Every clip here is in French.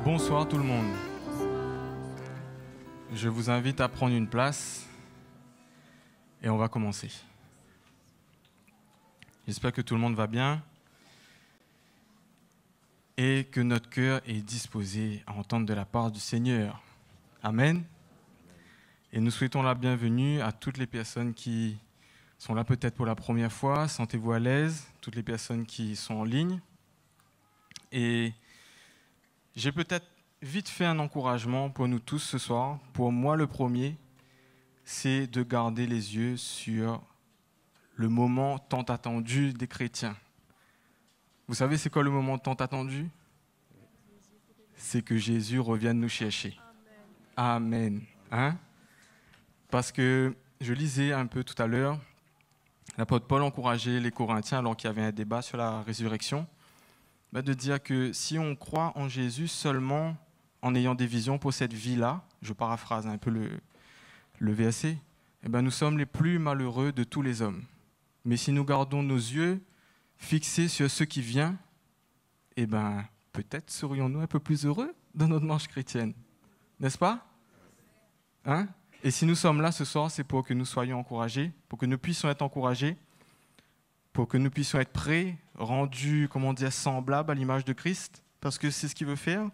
Bonsoir tout le monde. Je vous invite à prendre une place et on va commencer. J'espère que tout le monde va bien et que notre cœur est disposé à entendre de la part du Seigneur. Amen. Et nous souhaitons la bienvenue à toutes les personnes qui sont là peut-être pour la première fois. Sentez-vous à l'aise, toutes les personnes qui sont en ligne. Et j'ai peut-être vite fait un encouragement pour nous tous ce soir. Pour moi, le premier, c'est de garder les yeux sur le moment tant attendu des chrétiens. Vous savez, c'est quoi le moment tant attendu? C'est que Jésus revienne nous chercher. Amen. Hein? Parce que je lisais un peu tout à l'heure, l'apôtre Paul encourageait les Corinthiens alors qu'il y avait un débat sur la résurrection, de dire que si on croit en Jésus seulement en ayant des visions pour cette vie-là, je paraphrase un peu le verset, nous sommes les plus malheureux de tous les hommes. Mais si nous gardons nos yeux fixés sur ce qui vient, peut-être serions-nous un peu plus heureux dans notre marche chrétienne. N'est-ce pas? Hein? Et si nous sommes là ce soir, c'est pour que nous soyons encouragés, pour que nous puissions être encouragés, pour que nous puissions être prêts, rendus, semblables à l'image de Christ, parce que c'est ce qu'il veut faire.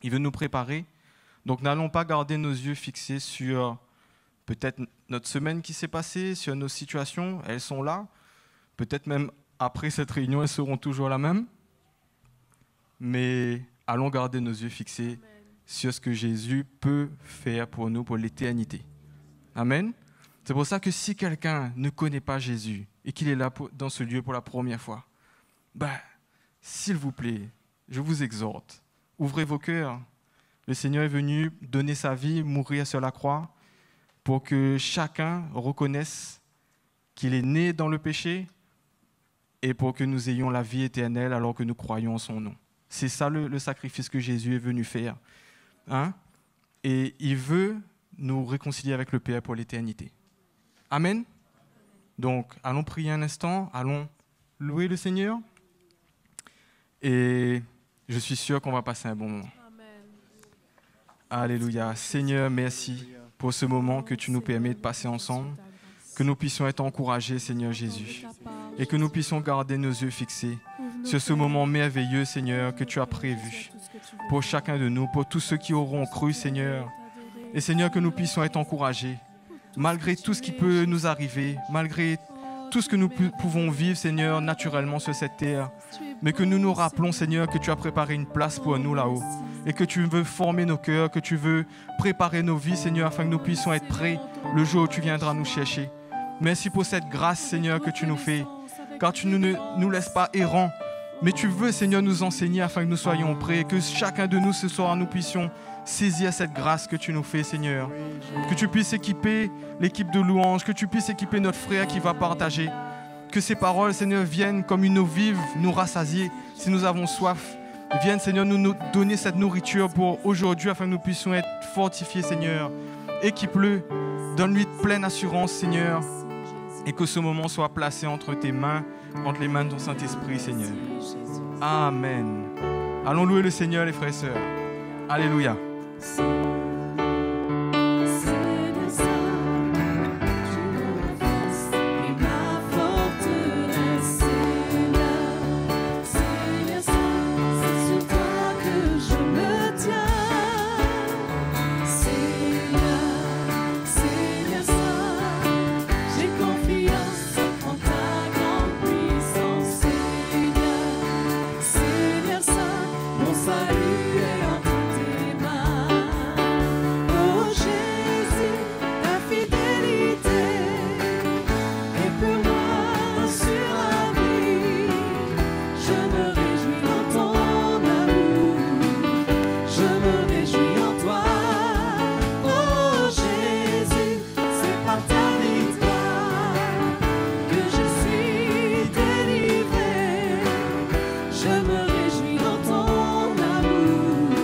Il veut nous préparer. Donc n'allons pas garder nos yeux fixés sur peut-être notre semaine qui s'est passée, sur nos situations, elles sont là. Peut-être même après cette réunion, elles seront toujours la même. Mais allons garder nos yeux fixés sur ce que Jésus peut faire pour nous, pour l'éternité. Amen. C'est pour ça que si quelqu'un ne connaît pas Jésus et qu'il est là dans ce lieu pour la première fois, s'il vous plaît, je vous exhorte, ouvrez vos cœurs. Le Seigneur est venu donner sa vie, mourir sur la croix, pour que chacun reconnaisse qu'il est né dans le péché et pour que nous ayons la vie éternelle alors que nous croyons en son nom. C'est ça le sacrifice que Jésus est venu faire. Hein? Et il veut nous réconcilier avec le Père pour l'éternité. Amen. Donc, allons prier un instant, allons louer le Seigneur. Et je suis sûr qu'on va passer un bon moment. Amen. Alléluia. Seigneur, merci pour ce moment que tu nous permets de passer ensemble, que nous puissions être encouragés, Seigneur Jésus, et que nous puissions garder nos yeux fixés sur ce moment merveilleux, Seigneur, que tu as prévu pour chacun de nous, pour tous ceux qui auront cru, Seigneur. Et Seigneur, que nous puissions être encouragés, malgré tout ce qui peut nous arriver, malgré tout ce que nous pouvons vivre, Seigneur, naturellement sur cette terre, mais que nous nous rappelons, Seigneur, que tu as préparé une place pour nous là-haut, et que tu veux former nos cœurs, que tu veux préparer nos vies, Seigneur, afin que nous puissions être prêts le jour où tu viendras nous chercher. Merci pour cette grâce, Seigneur, que tu nous fais, car tu ne nous laisses pas errants, mais tu veux, Seigneur, nous enseigner afin que nous soyons prêts, et que chacun de nous ce soir, nous puissions saisir cette grâce que tu nous fais, Seigneur. Que tu puisses équiper l'équipe de louanges, que tu puisses équiper notre frère qui va partager. Que ces paroles, Seigneur, viennent comme une eau vive nous rassasier si nous avons soif. Vienne, Seigneur, nous donner cette nourriture pour aujourd'hui afin que nous puissions être fortifiés, Seigneur. Équipe-le, donne-lui de pleine assurance, Seigneur, et que ce moment soit placé entre tes mains, entre les mains de ton Saint-Esprit, Seigneur. Amen. Allons louer le Seigneur, les frères et sœurs. Alléluia. Je me réjouis dans ton amour.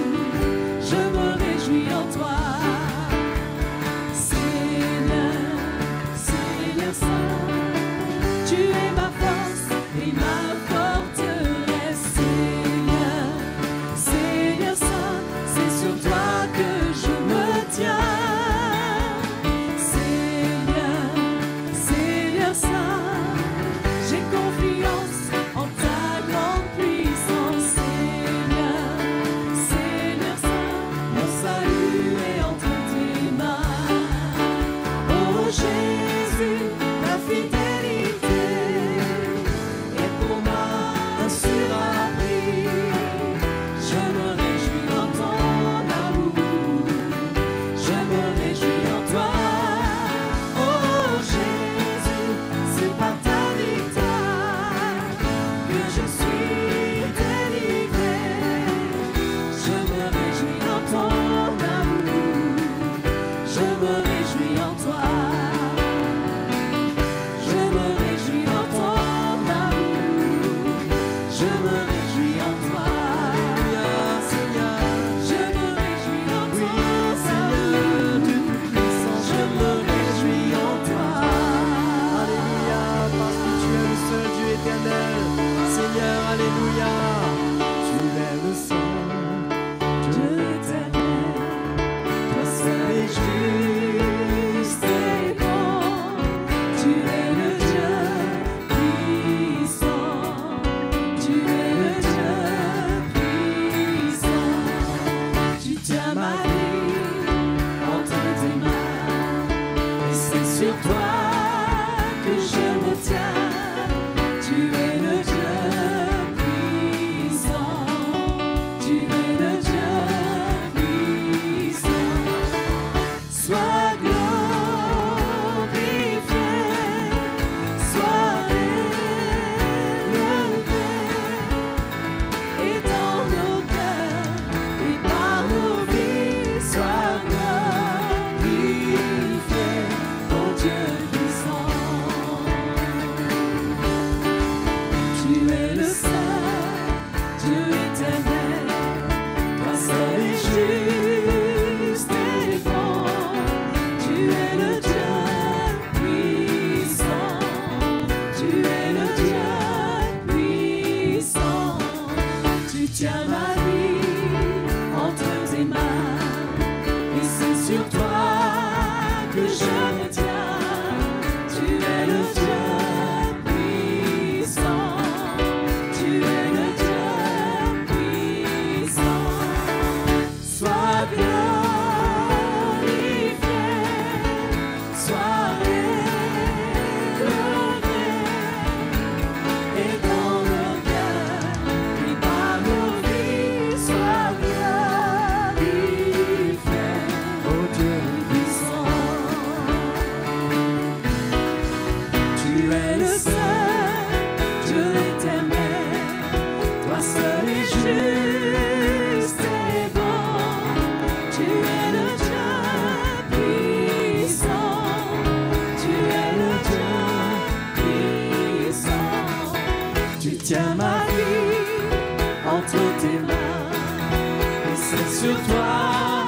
C'est sur toi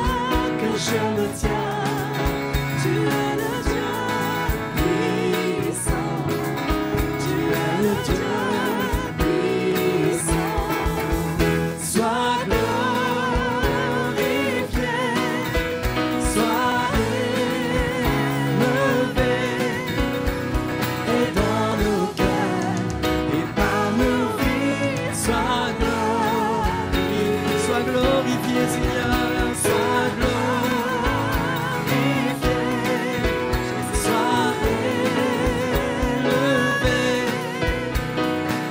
que je me tiens. Tu es le Dieu puissant. Tu es le Dieu puissant. Sois glorifié, sois élevé, et dans nos cœurs et par nos vies, sois glorifié, Seigneur, sois glorifié, sois élevé,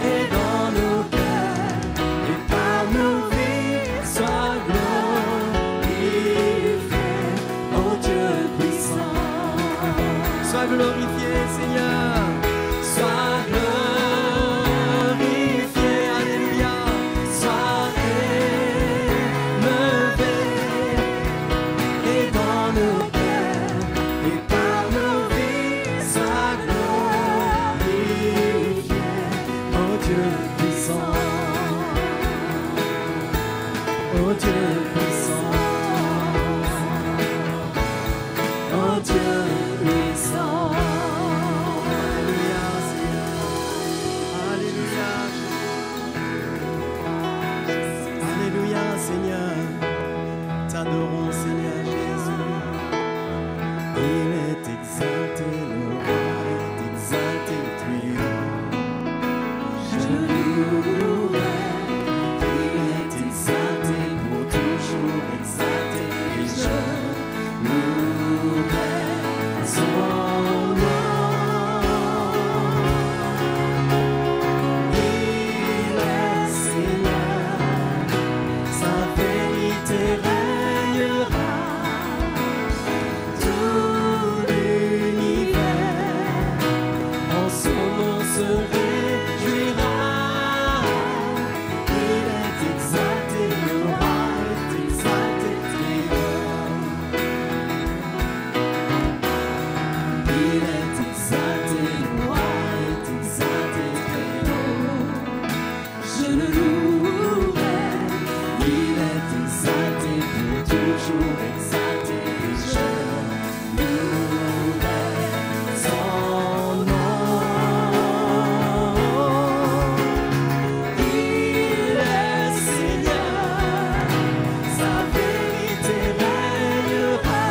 et dans nos cœurs et par nos vies, sois glorifié, oh Dieu puissant. Sois glorifié, Seigneur, sois glorifié, alléluia, sois élevé, et dans nos cœurs et par nos vies, sois glorifié, oh Dieu puissant, oh Dieu puissant, oh Dieu puissant. Alléluia, Seigneur. Alléluia. Alléluia, Seigneur. T'adorons, Seigneur Jésus. Il est exalté, le roi est exalté, puissant. Je louerai. Il est exalté, pour toujours exalté, et je louerai son nom. Il est Seigneur, sa vérité régnera. Tout l'univers en son nom se réjouira. Il est exalté, le roi est exalté, très haut. Il est exalté, le roi est exalté, très haut. Je le louerai. Il est exalté, pour toujours exalté, et je louerai son nom. Il est Seigneur, sa vérité régnera.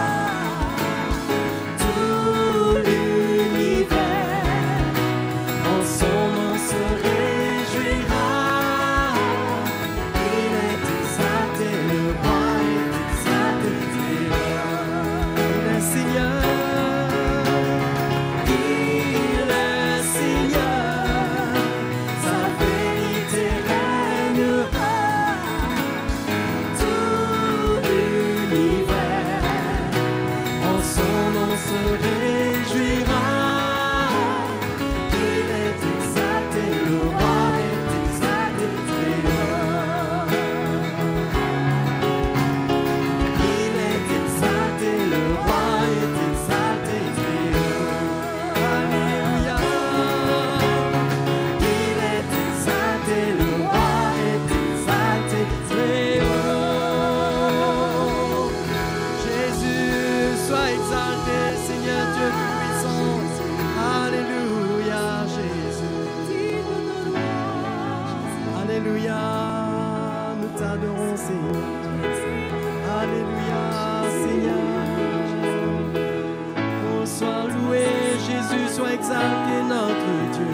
Tout l'univers en son nom se réjouira. Il est exalté, le roi est exalté, très haut. Il est Seigneur, il est Seigneur, sa vérité régnera. Tout l'univers en son nom se réjouira. Il est exalté, le roi est exalté, très haut. Il est exalté, le roi est exalté, très haut. Alléluia. Il est exalté, le roi est exalté, très haut. Jésus, sois exalté, Seigneur Dieu puissant. Alléluia, Jésus. Alléluia, nous t'adorons, Seigneur. Alléluia, Seigneur. Oh, sois loué, Jésus, sois exalté, notre Dieu.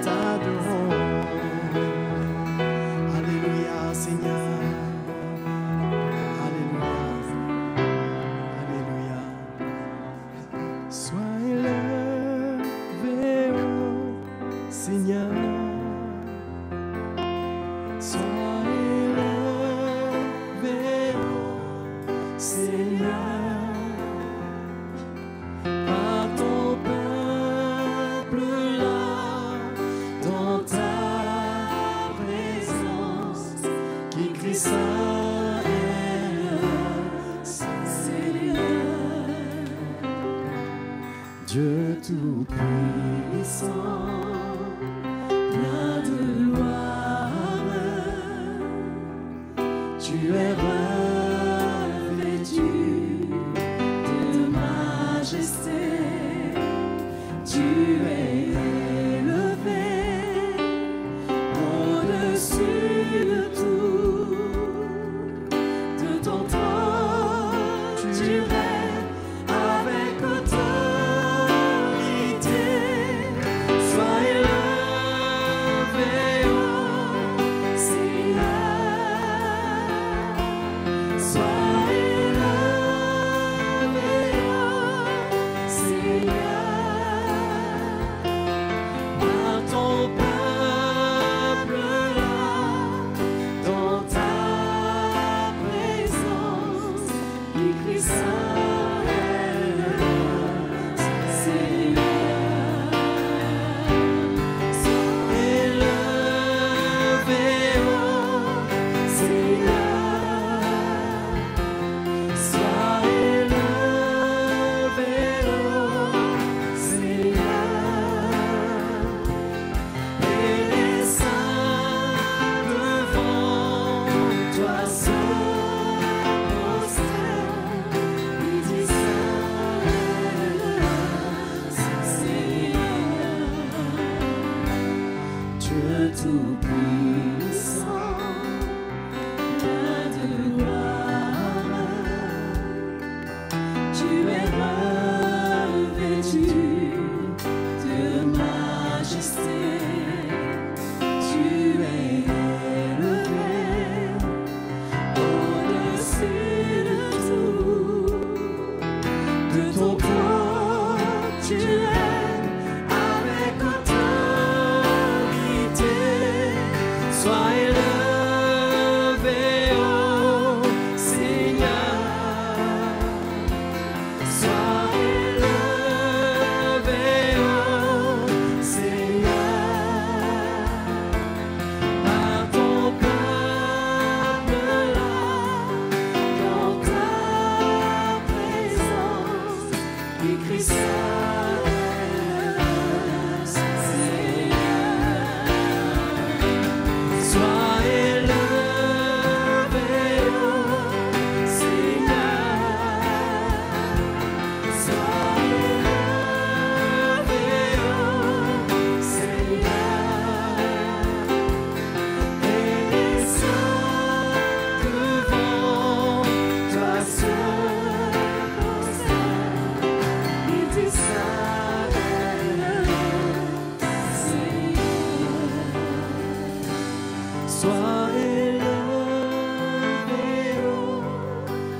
T'adorons. Alléluia, Seigneur. Alléluia. Alléluia. Sois élevé, oh Seigneur. Sois élevé, oh Seigneur, par ton peuple là, dans ta présence, qui crie Saint est le Seigneur, Dieu tout-puissant, plein de gloire. Tu es roi.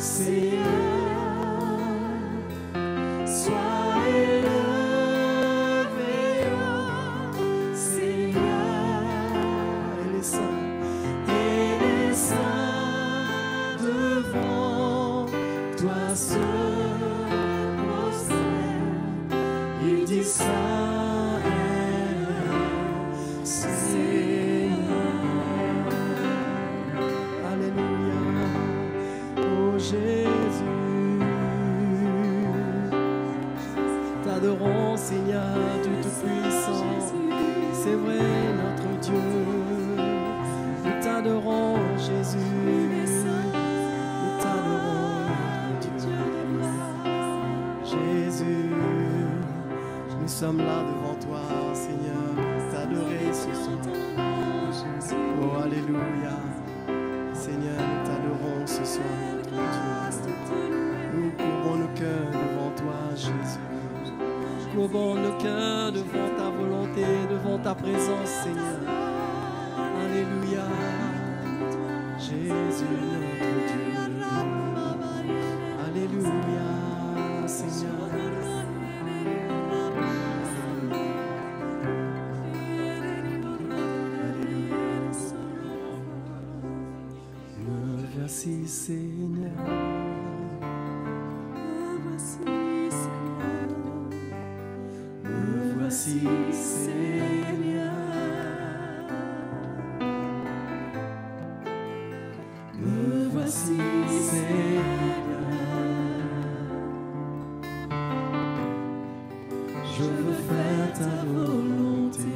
Seigneur, sois élevé, oh Seigneur, et les saints devant toi se prosternent, ils disent Saint est Seigneur. Alléluia, oh Jésus, t'adorons Seigneur du Tout-Puissant, c'est vrai notre Dieu, nous t'adorons Jésus, nous t'adorons notre Dieu, Jésus, nous sommes là devant toi Seigneur, pour t'adorer ce soir, oh Alléluia, Seigneur, nous t'adorons ce soir notre Dieu, nous courbons nos cœurs devant toi Jésus. Courbons nos cœurs devant ta volonté, devant ta présence, Seigneur. Alléluia, Jésus notre Dieu. Alléluia, Seigneur. Me voici, Seigneur. Voici Seigneur, me voici Seigneur, je veux faire ta volonté.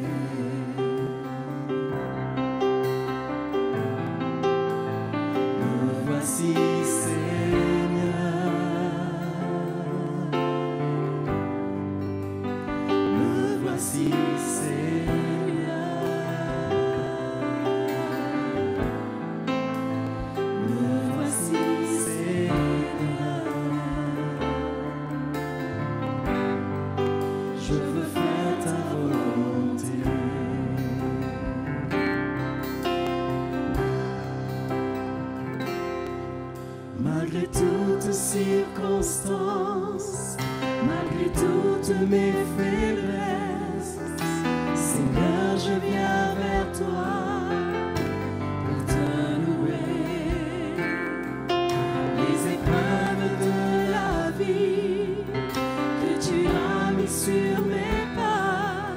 Me voici Seigneur, voici Seigneur, me voici Seigneur, je veux faire ta volonté. Malgré toutes circonstances, malgré toutes mes faiblesses, Seigneur, je viens vers toi pour te louer. Les épreuves de la vie que tu as mis sur mes pas,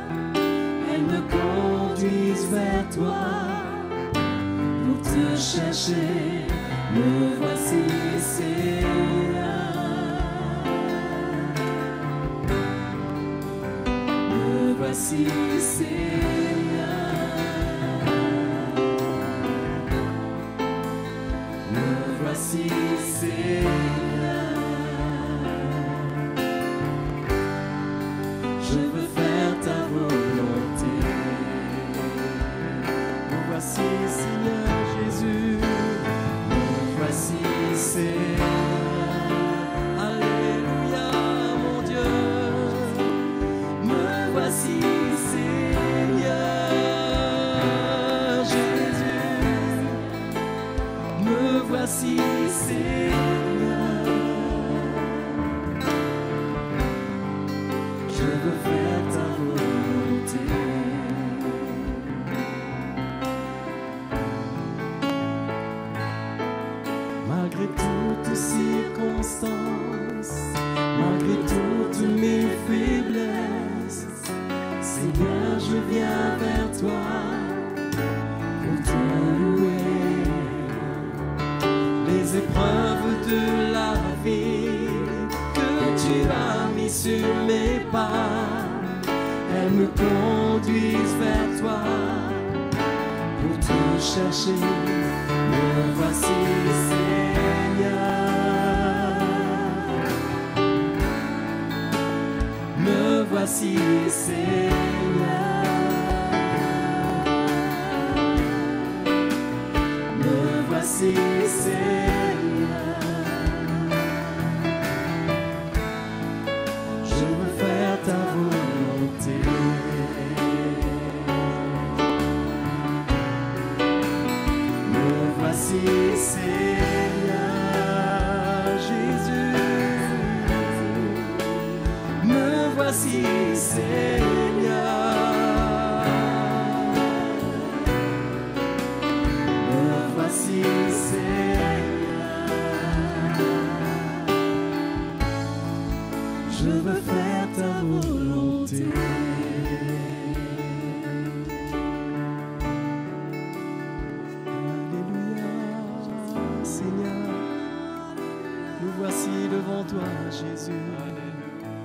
elles me conduisent vers toi pour te chercher. Me voici, Seigneur. Me voici, Seigneur. Me voici, Seigneur. Je veux faire ta volonté. Me voici, Seigneur Jésus. Me voici, Seigneur. Alléluia, mon Dieu. Me voici, Seigneur Jésus. Me voici, Seigneur. Je veux faire ta volonté. Malgré toutes circonstances, malgré toutes mes faiblesses, Seigneur, je viens vers toi pour te louer. Les épreuves de la vie que tu as mis sur mes pas, elles me conduisent vers toi pour te chercher. Me voici, Seigneur. Me voici, Seigneur. Me voici, Seigneur. Je veux faire ta volonté. Me voici, Seigneur. voici devant toi, Jésus,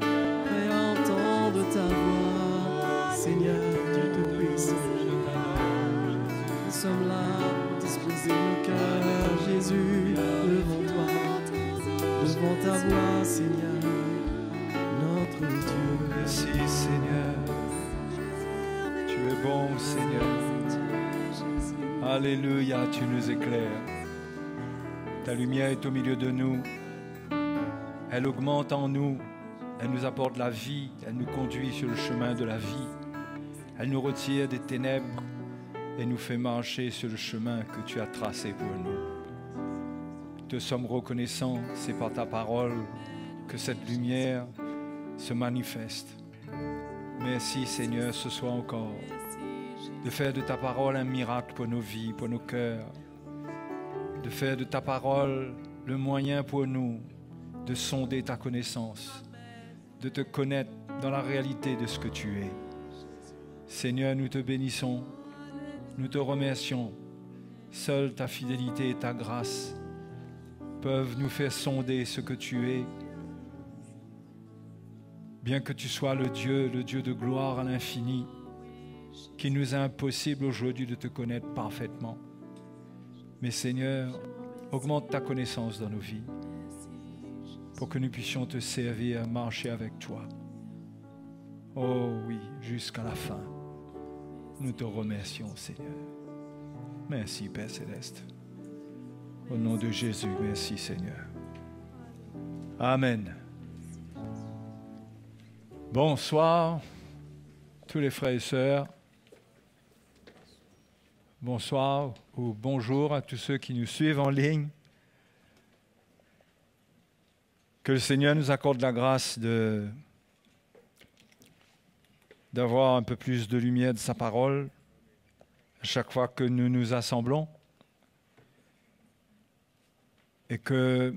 prêt à entendre ta voix, Seigneur Dieu Tout-Puissant. Nous sommes là pour disposer nos cœurs, Jésus, devant toi, devant ta voix, Seigneur, notre Dieu. Merci, Seigneur. Tu es bon, Seigneur. Alléluia, tu nous éclaires. Ta lumière est au milieu de nous. Elle augmente en nous. Elle nous apporte la vie. Elle nous conduit sur le chemin de la vie. Elle nous retire des ténèbres et nous fait marcher sur le chemin que tu as tracé pour nous. Nous te sommes reconnaissants. C'est par ta parole que cette lumière se manifeste. Merci, Seigneur, ce soir encore, de faire de ta parole un miracle pour nos vies, pour nos cœurs, de faire de ta parole le moyen pour nous de sonder ta connaissance, de te connaître dans la réalité de ce que tu es. Seigneur, nous te bénissons, nous te remercions. Seule ta fidélité et ta grâce peuvent nous faire sonder ce que tu es. Bien que tu sois le Dieu de gloire à l'infini, qu'il nous est impossible aujourd'hui de te connaître parfaitement. Mais Seigneur, augmente ta connaissance dans nos vies pour que nous puissions te servir, marcher avec toi. Oh oui, jusqu'à la fin. Nous te remercions, Seigneur. Merci, Père Céleste. Au nom de Jésus, merci, Seigneur. Amen. Bonsoir, tous les frères et sœurs. Bonsoir ou bonjour à tous ceux qui nous suivent en ligne. Que le Seigneur nous accorde la grâce d'avoir un peu plus de lumière de sa parole à chaque fois que nous nous assemblons. Et que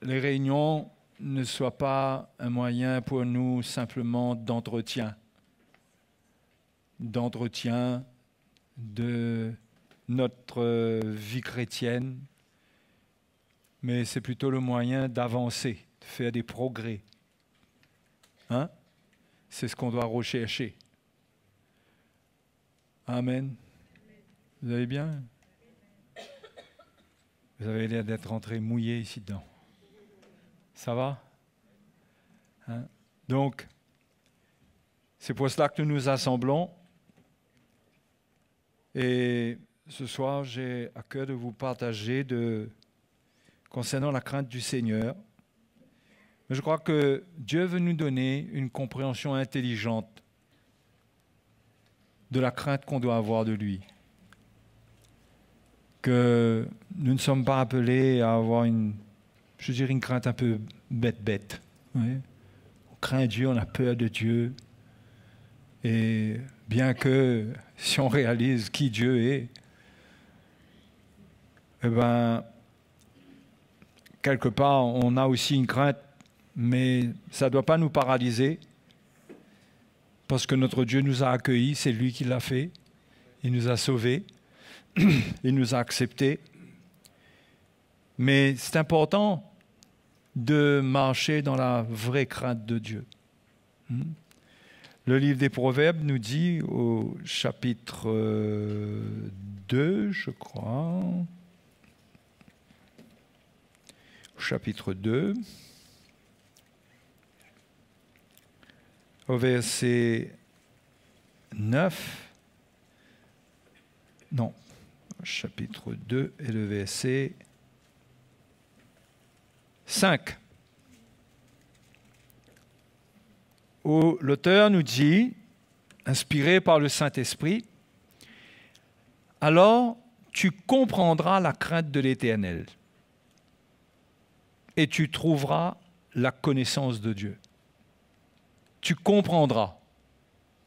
les réunions ne soient pas un moyen pour nous simplement d'entretien de notre vie chrétienne, mais c'est plutôt le moyen d'avancer, de faire des progrès. Hein? C'est ce qu'on doit rechercher. Amen. Vous allez bien? Vous avez l'air d'être rentré mouillé ici dedans. Ça va? Hein? Donc, c'est pour cela que nous nous assemblons. Et ce soir, j'ai à cœur de vous partager concernant la crainte du Seigneur. Mais je crois que Dieu veut nous donner une compréhension intelligente de la crainte qu'on doit avoir de lui. Que nous ne sommes pas appelés à avoir une crainte un peu bête. Oui. On craint Dieu, on a peur de Dieu. Et bien que, si on réalise qui Dieu est, eh bien, quelque part, on a aussi une crainte, mais ça ne doit pas nous paralyser, parce que notre Dieu nous a accueillis, c'est lui qui l'a fait, il nous a sauvés, il nous a acceptés. Mais c'est important de marcher dans la vraie crainte de Dieu. Le livre des Proverbes nous dit au chapitre 2, je crois, au chapitre 2, au verset 9, non, chapitre 2 et le verset 5. Où l'auteur nous dit, inspiré par le Saint-Esprit, « Alors tu comprendras la crainte de l'Éternel et tu trouveras la connaissance de Dieu. » Tu comprendras.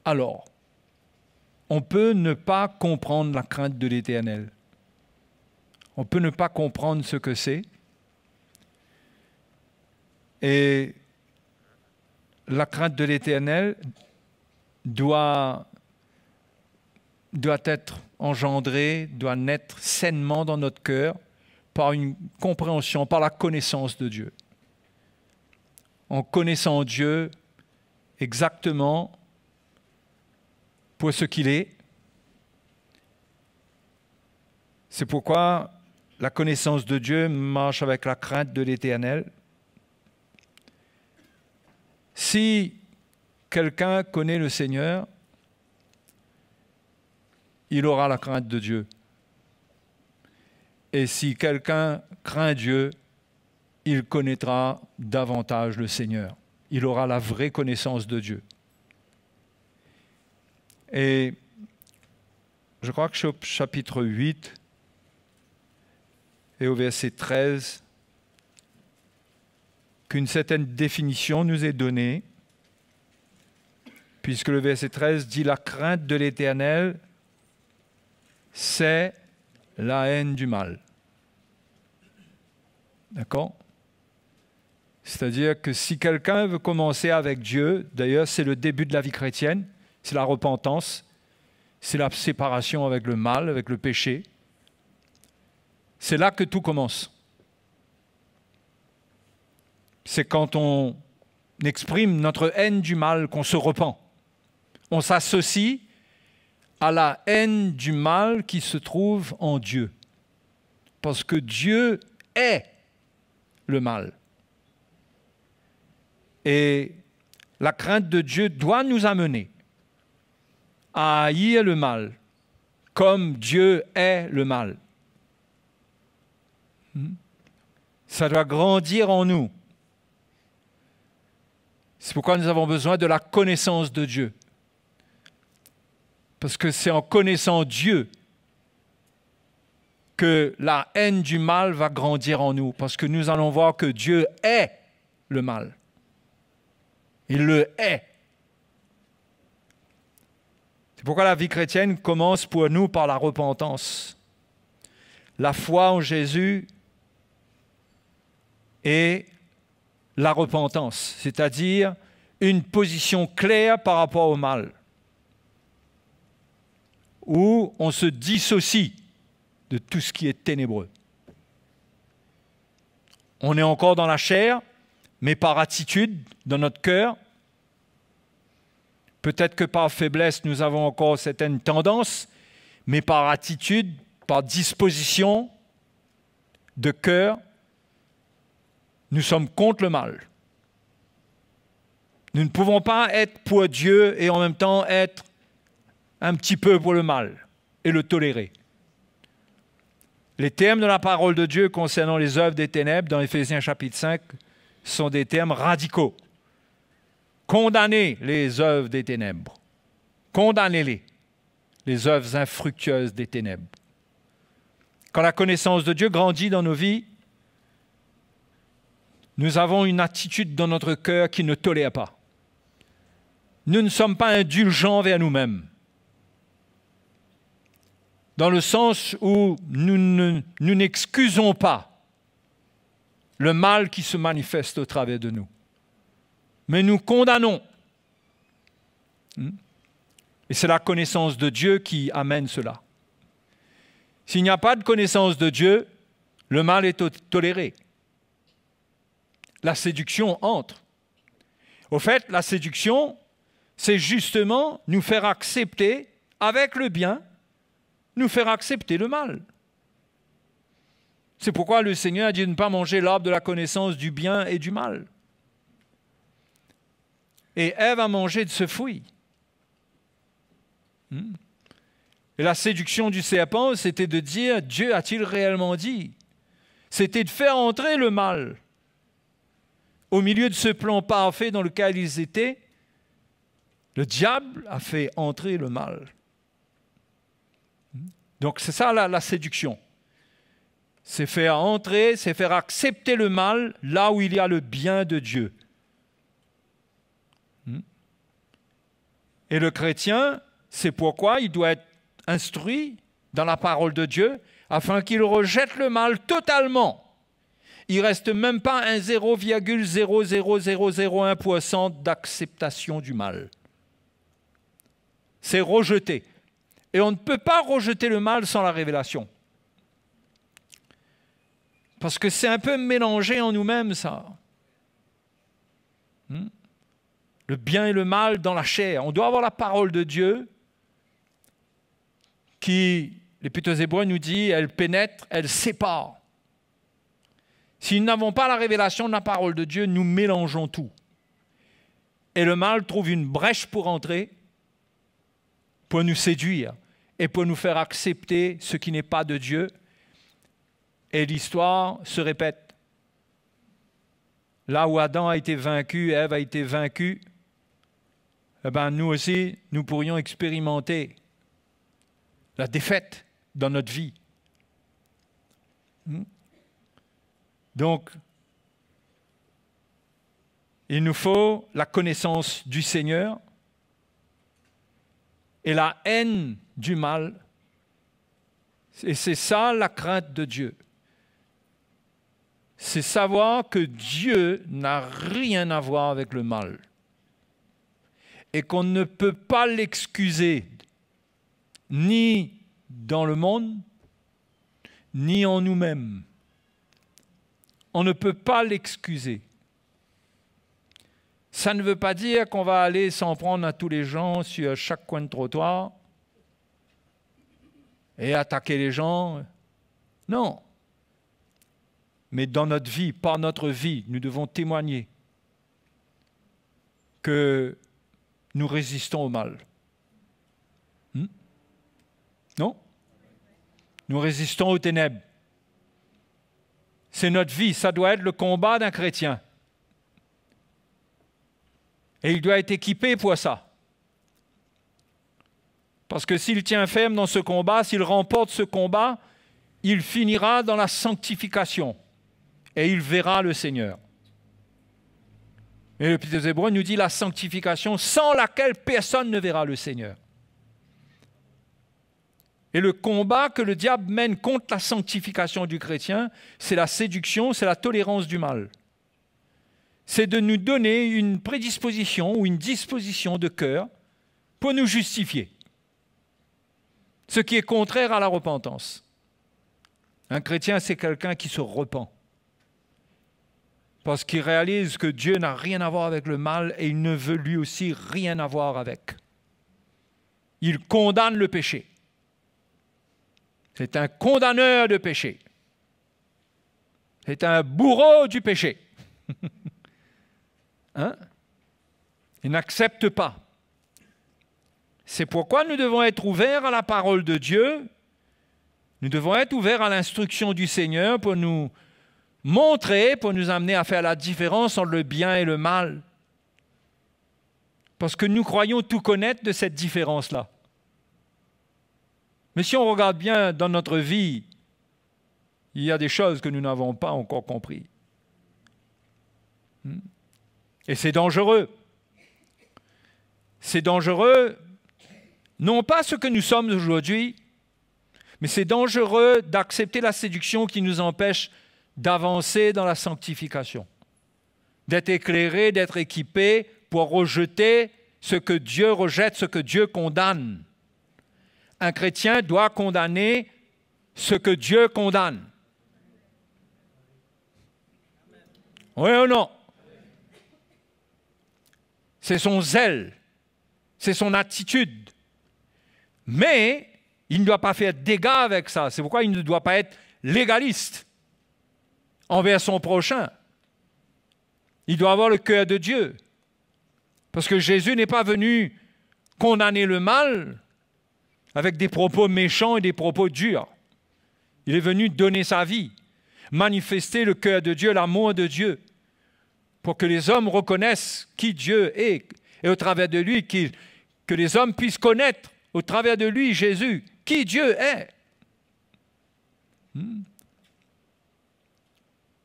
Alors, on peut ne pas comprendre la crainte de l'Éternel. On peut ne pas comprendre ce que c'est. Et la crainte de l'Éternel doit être engendrée, doit naître sainement dans notre cœur par une compréhension, par la connaissance de Dieu. En connaissant Dieu exactement pour ce qu'il est. C'est pourquoi la connaissance de Dieu marche avec la crainte de l'Éternel. Si quelqu'un connaît le Seigneur, il aura la crainte de Dieu. Et si quelqu'un craint Dieu, il connaîtra davantage le Seigneur. Il aura la vraie connaissance de Dieu. Et je crois que au chapitre 8 et au verset 13, qu'une certaine définition nous est donnée, puisque le verset 13 dit « La crainte de l'Éternel, c'est la haine du mal. » D'accord? C'est-à-dire que si quelqu'un veut commencer avec Dieu, d'ailleurs c'est le début de la vie chrétienne, c'est la repentance, c'est la séparation avec le mal, avec le péché. C'est là que tout commence. C'est quand on exprime notre haine du mal qu'on se repent. On s'associe à la haine du mal qui se trouve en Dieu. Parce que Dieu est le mal. Et la crainte de Dieu doit nous amener à haïr le mal, comme Dieu est le mal. Ça doit grandir en nous. C'est pourquoi nous avons besoin de la connaissance de Dieu. Parce que c'est en connaissant Dieu que la haine du mal va grandir en nous. Parce que nous allons voir que Dieu est le mal. Il le est. C'est pourquoi la vie chrétienne commence pour nous par la repentance. La foi en Jésus et la repentance, c'est-à-dire une position claire par rapport au mal, où on se dissocie de tout ce qui est ténébreux. On est encore dans la chair, mais par attitude, dans notre cœur. Peut-être que par faiblesse, nous avons encore certaines tendances, mais par attitude, par disposition de cœur, nous sommes contre le mal. Nous ne pouvons pas être pour Dieu et en même temps être un petit peu pour le mal et le tolérer. Les termes de la parole de Dieu concernant les œuvres des ténèbres dans Éphésiens chapitre 5 sont des termes radicaux. Condamnez les œuvres des ténèbres. Condamnez-les, les œuvres infructueuses des ténèbres. Quand la connaissance de Dieu grandit dans nos vies, nous avons une attitude dans notre cœur qui ne tolère pas. Nous ne sommes pas indulgents vers nous-mêmes, dans le sens où nous n'excusons pas le mal qui se manifeste au travers de nous, mais nous condamnons. Et c'est la connaissance de Dieu qui amène cela. S'il n'y a pas de connaissance de Dieu, le mal est toléré. La séduction entre. Au fait, la séduction, c'est justement nous faire accepter, avec le bien, nous faire accepter le mal. C'est pourquoi le Seigneur a dit de ne pas manger l'arbre de la connaissance du bien et du mal. Et Ève a mangé de ce fruit. Et la séduction du serpent, c'était de dire, Dieu a-t-il réellement dit? C'était de faire entrer le mal. Au milieu de ce plan parfait dans lequel ils étaient, le diable a fait entrer le mal. Donc c'est ça la séduction. C'est faire entrer, c'est faire accepter le mal là où il y a le bien de Dieu. Et le chrétien, c'est pourquoi il doit être instruit dans la parole de Dieu afin qu'il rejette le mal totalement. Il ne reste même pas un 0,00001% d'acceptation du mal. C'est rejeté. Et on ne peut pas rejeter le mal sans la révélation. Parce que c'est un peu mélangé en nous-mêmes, ça. Le bien et le mal dans la chair. On doit avoir la parole de Dieu qui, l'Épître aux Hébreux nous dit, elle pénètre, elle sépare. Si nous n'avons pas la révélation de la parole de Dieu, nous mélangeons tout. Et le mal trouve une brèche pour entrer, pour nous séduire et pour nous faire accepter ce qui n'est pas de Dieu. Et l'histoire se répète. Là où Adam a été vaincu, Ève a été vaincue, eh bien, nous aussi, nous pourrions expérimenter la défaite dans notre vie. Donc, il nous faut la connaissance du Seigneur et la haine du mal. Et c'est ça la crainte de Dieu. C'est savoir que Dieu n'a rien à voir avec le mal et qu'on ne peut pas l'excuser ni dans le monde, ni en nous-mêmes. On ne peut pas l'excuser. Ça ne veut pas dire qu'on va aller s'en prendre à tous les gens sur chaque coin de trottoir et attaquer les gens. Non. Mais dans notre vie, par notre vie, nous devons témoigner que nous résistons au mal. Non? Nous résistons aux ténèbres. C'est notre vie, ça doit être le combat d'un chrétien. Et il doit être équipé pour ça. Parce que s'il tient ferme dans ce combat, s'il remporte ce combat, il finira dans la sanctification. Et il verra le Seigneur. Et l'Épître aux Hébreux nous dit la sanctification sans laquelle personne ne verra le Seigneur. Et le combat que le diable mène contre la sanctification du chrétien, c'est la séduction, c'est la tolérance du mal. C'est de nous donner une prédisposition ou une disposition de cœur pour nous justifier. Ce qui est contraire à la repentance. Un chrétien, c'est quelqu'un qui se repent. Parce qu'il réalise que Dieu n'a rien à voir avec le mal et il ne veut lui aussi rien avoir avec. Il condamne le péché. C'est un condamneur de péché. C'est un bourreau du péché. Hein? Il n'accepte pas. C'est pourquoi nous devons être ouverts à la parole de Dieu. Nous devons être ouverts à l'instruction du Seigneur pour nous montrer, pour nous amener à faire la différence entre le bien et le mal. Parce que nous croyons tout connaître de cette différence-là. Mais si on regarde bien dans notre vie, il y a des choses que nous n'avons pas encore compris. Et c'est dangereux. C'est dangereux, non pas ce que nous sommes aujourd'hui, mais c'est dangereux d'accepter la séduction qui nous empêche d'avancer dans la sanctification, d'être éclairé, d'être équipé pour rejeter ce que Dieu rejette, ce que Dieu condamne. Un chrétien doit condamner ce que Dieu condamne. Oui ou non? C'est son zèle, c'est son attitude. Mais il ne doit pas faire dégâts avec ça. C'est pourquoi il ne doit pas être légaliste envers son prochain. Il doit avoir le cœur de Dieu. Parce que Jésus n'est pas venu condamner le mal avec des propos méchants et des propos durs. Il est venu donner sa vie, manifester le cœur de Dieu, l'amour de Dieu, pour que les hommes reconnaissent qui Dieu est et au travers de lui, que les hommes puissent connaître au travers de lui, Jésus, qui Dieu est.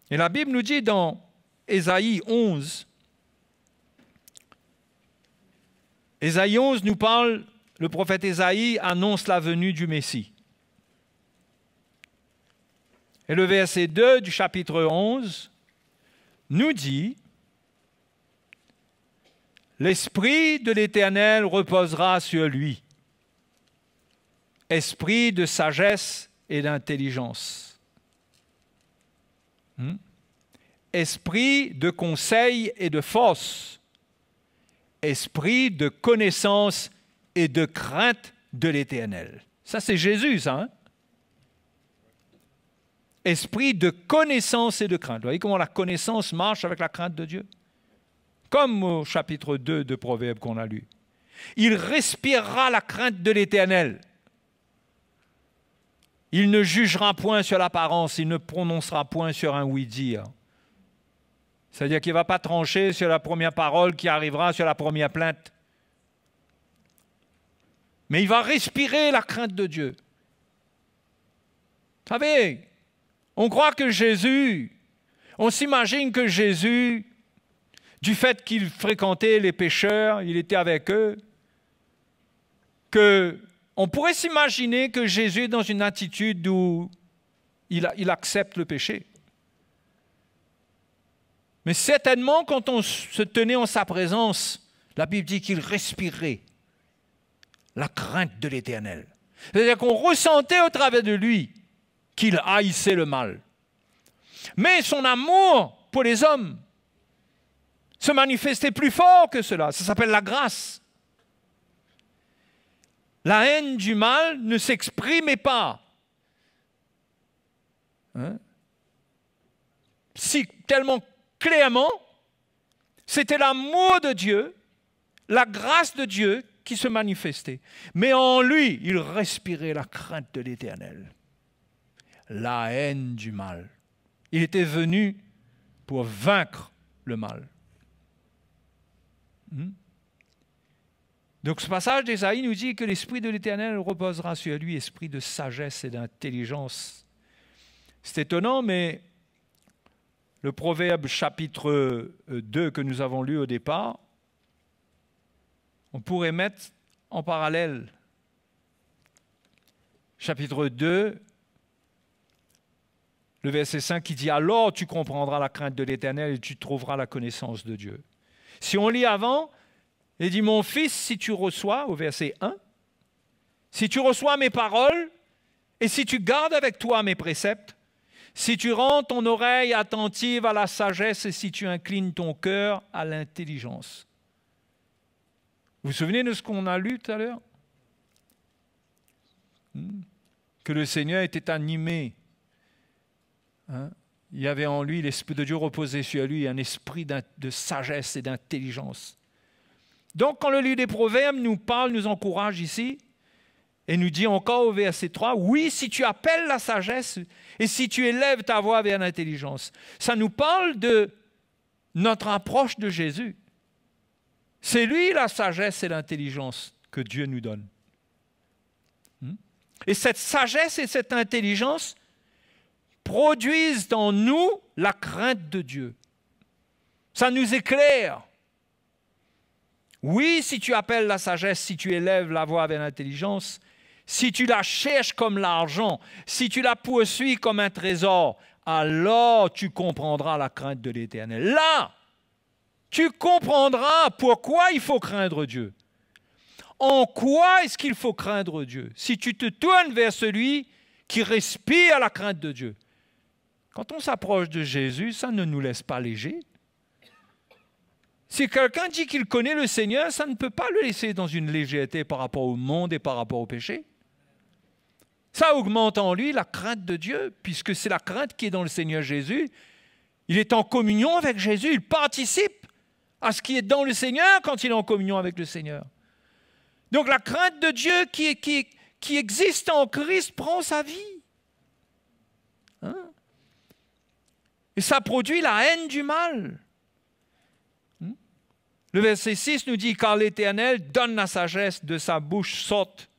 Et la Bible nous dit dans Ésaïe 11, Ésaïe 11 nous parle, le prophète Ésaïe annonce la venue du Messie. Et le verset 2 du chapitre 11 nous dit « L'Esprit de l'Éternel reposera sur lui, esprit de sagesse et d'intelligence. Esprit de conseil et de force. Esprit de connaissance et de crainte de l'Éternel. Ça, c'est Jésus, ça. Hein? Esprit de connaissance et de crainte. Vous voyez comment la connaissance marche avec la crainte de Dieu? Comme au chapitre 2 de Proverbes qu'on a lu. Il respirera la crainte de l'Éternel. Il ne jugera point sur l'apparence, il ne prononcera point sur un oui-dire. C'est-à-dire qu'il ne va pas trancher sur la première parole qui arrivera sur la première plainte. Mais il va respirer la crainte de Dieu. Vous savez, on croit que Jésus, on s'imagine que Jésus, du fait qu'il fréquentait les pécheurs, il était avec eux, qu'on pourrait s'imaginer que Jésus est dans une attitude où il accepte le péché. Mais certainement, quand on se tenait en sa présence, la Bible dit qu'il respirait la crainte de l'Éternel. C'est-à-dire qu'on ressentait au travers de lui qu'il haïssait le mal. Mais son amour pour les hommes se manifestait plus fort que cela. Ça s'appelle la grâce. La haine du mal ne s'exprimait pas. Si tellement clairement, c'était l'amour de Dieu, la grâce de Dieu qui se manifestait. Mais en lui, il respirait la crainte de l'Éternel, la haine du mal. Il était venu pour vaincre le mal. Donc ce passage d'Ésaïe nous dit que l'Esprit de l'Éternel reposera sur lui, esprit de sagesse et d'intelligence. C'est étonnant, mais le Proverbe chapitre 2 que nous avons lu au départ, on pourrait mettre en parallèle. Chapitre 2, le verset 5 qui dit « Alors tu comprendras la crainte de l'Éternel et tu trouveras la connaissance de Dieu. » Si on lit avant, il dit « Mon fils, si tu reçois, au verset 1, si tu reçois mes paroles et si tu gardes avec toi mes préceptes, si tu rends ton oreille attentive à la sagesse et si tu inclines ton cœur à l'intelligence. » Vous vous souvenez de ce qu'on a lu tout à l'heure? Que le Seigneur était animé. Il y avait en lui, l'Esprit de Dieu reposait sur lui, un esprit de sagesse et d'intelligence. Donc, quand le livre des Proverbes nous parle, nous encourage ici, et nous dit encore au verset 3, « Oui, si tu appelles la sagesse et si tu élèves ta voix vers l'intelligence. » Ça nous parle de notre approche de Jésus. C'est lui la sagesse et l'intelligence que Dieu nous donne. Et cette sagesse et cette intelligence produisent en nous la crainte de Dieu. Ça nous éclaire. Oui, si tu appelles la sagesse, si tu élèves la voix vers l'intelligence, si tu la cherches comme l'argent, si tu la poursuis comme un trésor, alors tu comprendras la crainte de l'Éternel. Là, tu comprendras pourquoi il faut craindre Dieu. En quoi est-ce qu'il faut craindre Dieu? Si tu te tournes vers celui qui respire la crainte de Dieu. Quand on s'approche de Jésus, ça ne nous laisse pas légers. Si quelqu'un dit qu'il connaît le Seigneur, ça ne peut pas le laisser dans une légèreté par rapport au monde et par rapport au péché. Ça augmente en lui la crainte de Dieu, puisque c'est la crainte qui est dans le Seigneur Jésus. Il est en communion avec Jésus, il participe à ce qui est dans le Seigneur quand il est en communion avec le Seigneur. Donc la crainte de Dieu qui existe en Christ prend sa vie. Et ça produit la haine du mal. Le verset 6 nous dit « Car l'Éternel donne la sagesse, de sa bouche sortent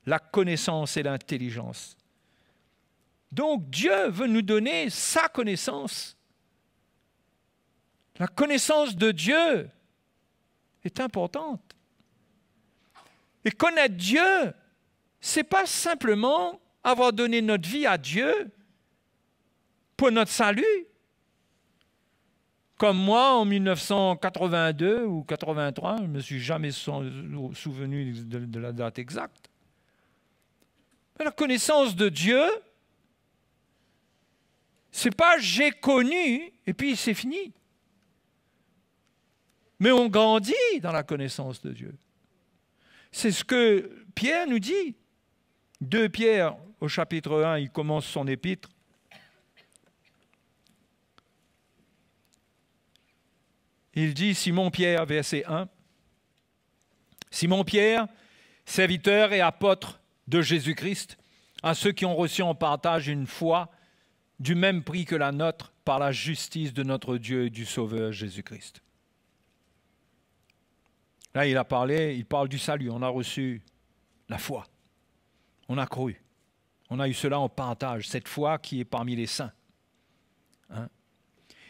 la connaissance et l'intelligence. » Donc Dieu veut nous donner sa connaissance. La connaissance de Dieu est importante. Et connaître Dieu, ce n'est pas simplement avoir donné notre vie à Dieu pour notre salut. Comme moi, en 1982 ou 83, je ne me suis jamais souvenu de la date exacte. Mais la connaissance de Dieu, Ce n'est pas j'ai connu et puis c'est fini. Mais on grandit dans la connaissance de Dieu. C'est ce que Pierre nous dit. 2 Pierre au chapitre 1, il commence son épître. Il dit, Simon Pierre, verset 1, « Simon Pierre, serviteur et apôtre de Jésus-Christ, à ceux qui ont reçu en partage une foi du même prix que la nôtre par la justice de notre Dieu et du Sauveur Jésus-Christ. » Là, il parle du salut. On a reçu la foi. On a cru. On a eu cela en partage, cette foi qui est parmi les saints. Hein?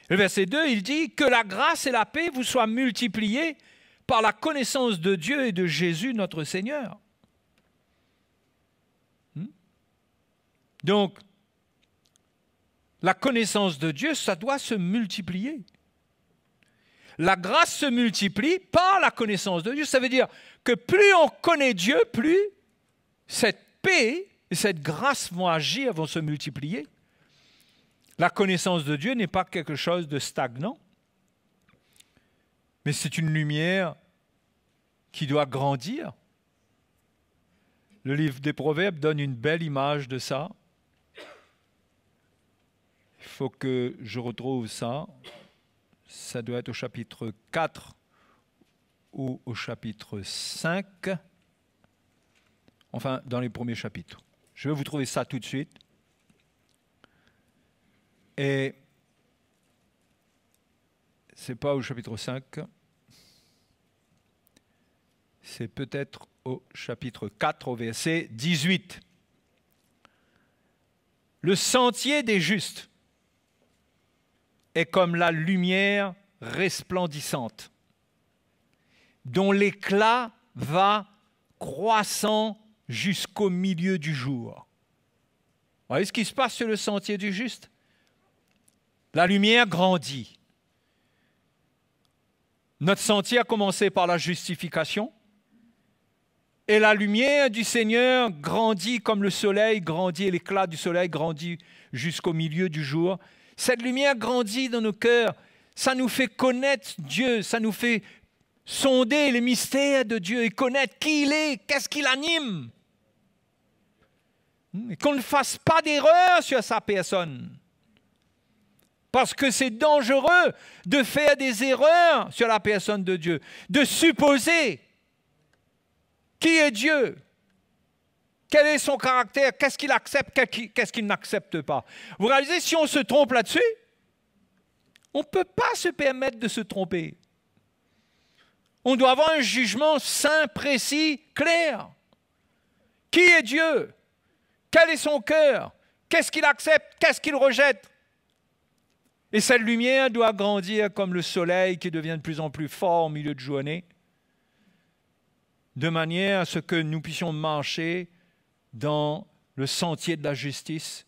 Le verset 2, il dit « Que la grâce et la paix vous soient multipliées par la connaissance de Dieu et de Jésus notre Seigneur. » Donc, la connaissance de Dieu, ça doit se multiplier. La grâce se multiplie par la connaissance de Dieu. Ça veut dire que plus on connaît Dieu, plus cette paix et cette grâce vont agir, vont se multiplier. La connaissance de Dieu n'est pas quelque chose de stagnant, mais c'est une lumière qui doit grandir. Le livre des Proverbes donne une belle image de ça. Il faut que je retrouve ça. Ça doit être au chapitre 4 ou au chapitre 5. Enfin, dans les premiers chapitres. Je vais vous trouver ça tout de suite. Et ce n'est pas au chapitre 5. C'est peut-être au chapitre 4, au verset 18. Le sentier des justes est comme la lumière resplendissante, dont l'éclat va croissant jusqu'au milieu du jour. Vous voyez ce qui se passe sur le sentier du juste? La lumière grandit. Notre sentier a commencé par la justification, et la lumière du Seigneur grandit comme le soleil grandit, et l'éclat du soleil grandit jusqu'au milieu du jour. Cette lumière grandit dans nos cœurs. Ça nous fait connaître Dieu. Ça nous fait sonder les mystères de Dieu et connaître qui il est, qu'est-ce qui l'anime. Et qu'on ne fasse pas d'erreur sur sa personne. Parce que c'est dangereux de faire des erreurs sur la personne de Dieu. De supposer qui est Dieu. Quel est son caractère? Qu'est-ce qu'il accepte? Qu'est-ce qu'il n'accepte pas? Vous réalisez, si on se trompe là-dessus, on ne peut pas se permettre de se tromper. On doit avoir un jugement saint, précis, clair. Qui est Dieu? Quel est son cœur? Qu'est-ce qu'il accepte? Qu'est-ce qu'il rejette? Et cette lumière doit grandir comme le soleil qui devient de plus en plus fort au milieu de journée, de manière à ce que nous puissions marcher dans le sentier de la justice.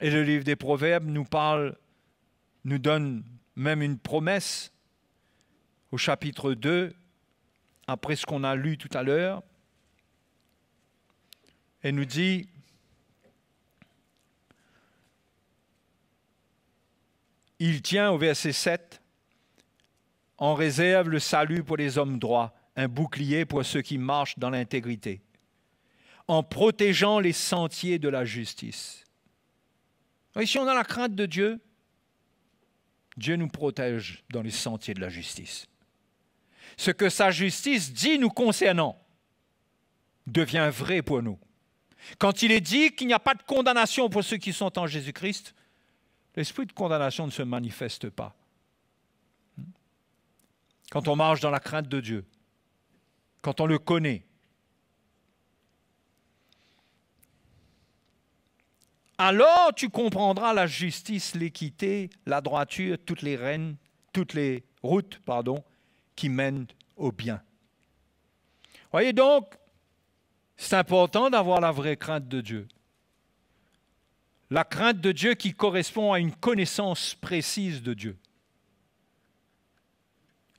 Et le livre des Proverbes nous donne même une promesse au chapitre 2, après ce qu'on a lu tout à l'heure, et nous dit, il tient au verset 7, en réserve le salut pour les hommes droits, un bouclier pour ceux qui marchent dans l'intégrité, en protégeant les sentiers de la justice. Et si on a la crainte de Dieu, Dieu nous protège dans les sentiers de la justice. Ce que sa justice dit nous concernant devient vrai pour nous. Quand il est dit qu'il n'y a pas de condamnation pour ceux qui sont en Jésus-Christ, l'esprit de condamnation ne se manifeste pas. Quand on marche dans la crainte de Dieu, quand on le connaît, alors tu comprendras la justice, l'équité, la droiture, toutes les routes qui mènent au bien. Voyez donc, c'est important d'avoir la vraie crainte de Dieu. La crainte de Dieu qui correspond à une connaissance précise de Dieu.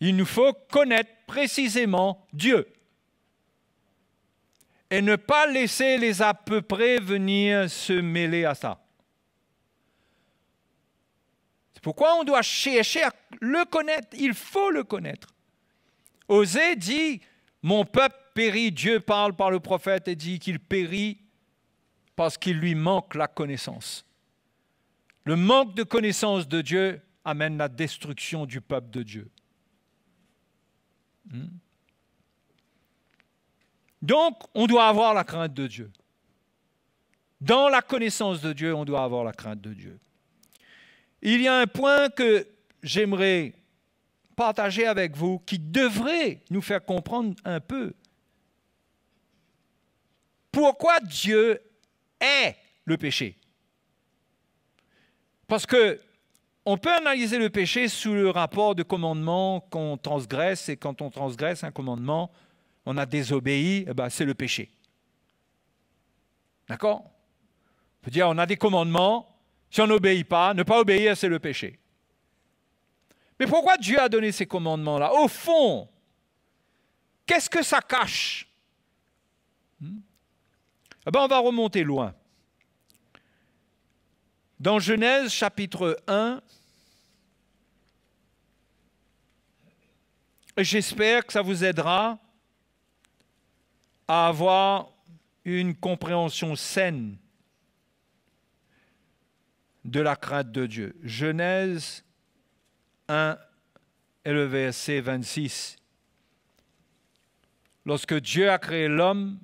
Il nous faut connaître précisément Dieu et ne pas laisser les à peu près venir se mêler à ça. Pourquoi on doit chercher à le connaître? Il faut le connaître. Osée dit, mon peuple périt, Dieu parle par le prophète et dit qu'il périt parce qu'il lui manque la connaissance. Le manque de connaissance de Dieu amène la destruction du peuple de Dieu. Donc, on doit avoir la crainte de Dieu. Dans la connaissance de Dieu, on doit avoir la crainte de Dieu. Il y a un point que j'aimerais partager avec vous qui devrait nous faire comprendre un peu pourquoi Dieu est le péché. Parce que on peut analyser le péché sous le rapport de commandement qu'on transgresse, et quand on transgresse un commandement, on a désobéi, c'est le péché. D'accord? On peut dire on a des commandements, si on n'obéit pas, ne pas obéir, c'est le péché. Mais pourquoi Dieu a donné ces commandements-là? Au fond, qu'est-ce que ça cache? On va remonter loin. Dans Genèse chapitre 1, j'espère que ça vous aidera à avoir une compréhension saine de la crainte de Dieu. Genèse 1 et le verset 26. Lorsque Dieu a créé l'homme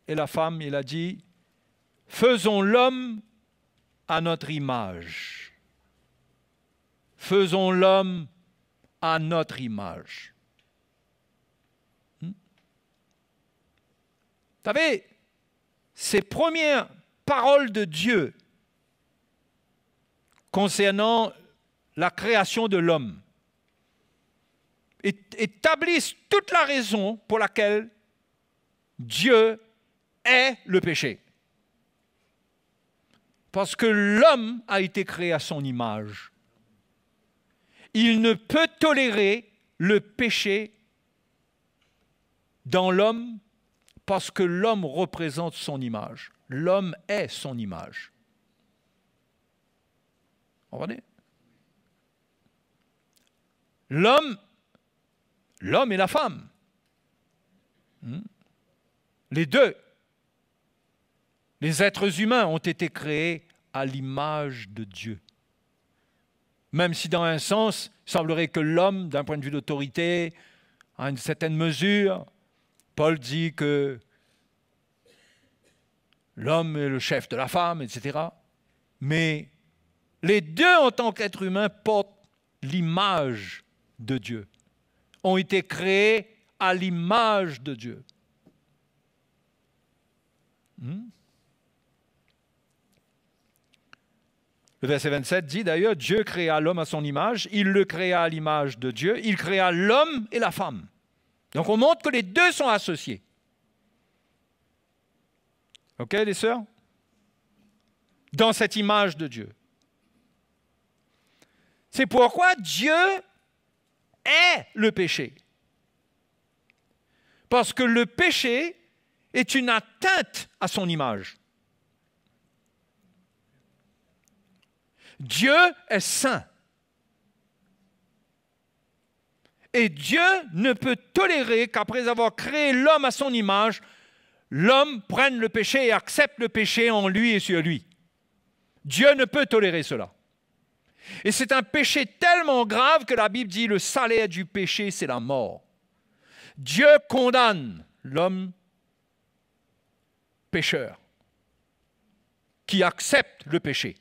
et la femme, il a dit, « Faisons l'homme à notre image. » Faisons l'homme à notre image. Vous savez, ces premières paroles de Dieu concernant la création de l'homme établissent toute la raison pour laquelle Dieu est le péché. Parce que l'homme a été créé à son image. Il ne peut tolérer le péché dans l'homme parce que l'homme représente son image. L'homme est son image. Vous comprenez? L'homme et la femme. Les deux. Les êtres humains ont été créés à l'image de Dieu. Même si dans un sens, il semblerait que l'homme, d'un point de vue d'autorité, à une certaine mesure, Paul dit que l'homme est le chef de la femme, etc. Mais les deux, en tant qu'êtres humains, portent l'image de Dieu, ont été créés à l'image de Dieu. Le verset 27 dit d'ailleurs, Dieu créa l'homme à son image, il le créa à l'image de Dieu, il créa l'homme et la femme. Donc on montre que les deux sont associés. Ok les sœurs? Dans cette image de Dieu. C'est pourquoi Dieu est le péché. Parce que le péché est une atteinte à son image. Dieu est saint. Et Dieu ne peut tolérer qu'après avoir créé l'homme à son image, l'homme prenne le péché et accepte le péché en lui et sur lui. Dieu ne peut tolérer cela. Et c'est un péché tellement grave que la Bible dit le salaire du péché, c'est la mort. Dieu condamne l'homme pécheur qui accepte le péché.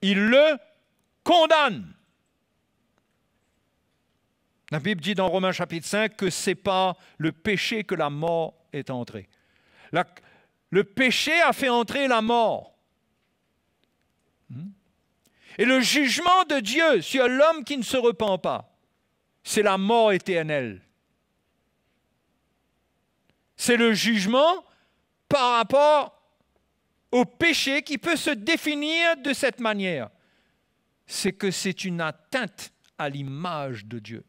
Il le condamne. La Bible dit dans Romains chapitre 5 que ce n'est pas le péché que la mort est entrée. Le péché a fait entrer la mort. Et le jugement de Dieu sur l'homme qui ne se repent pas, c'est la mort éternelle. C'est le jugement par rapport au péché qui peut se définir de cette manière. C'est que c'est une atteinte à l'image de Dieu.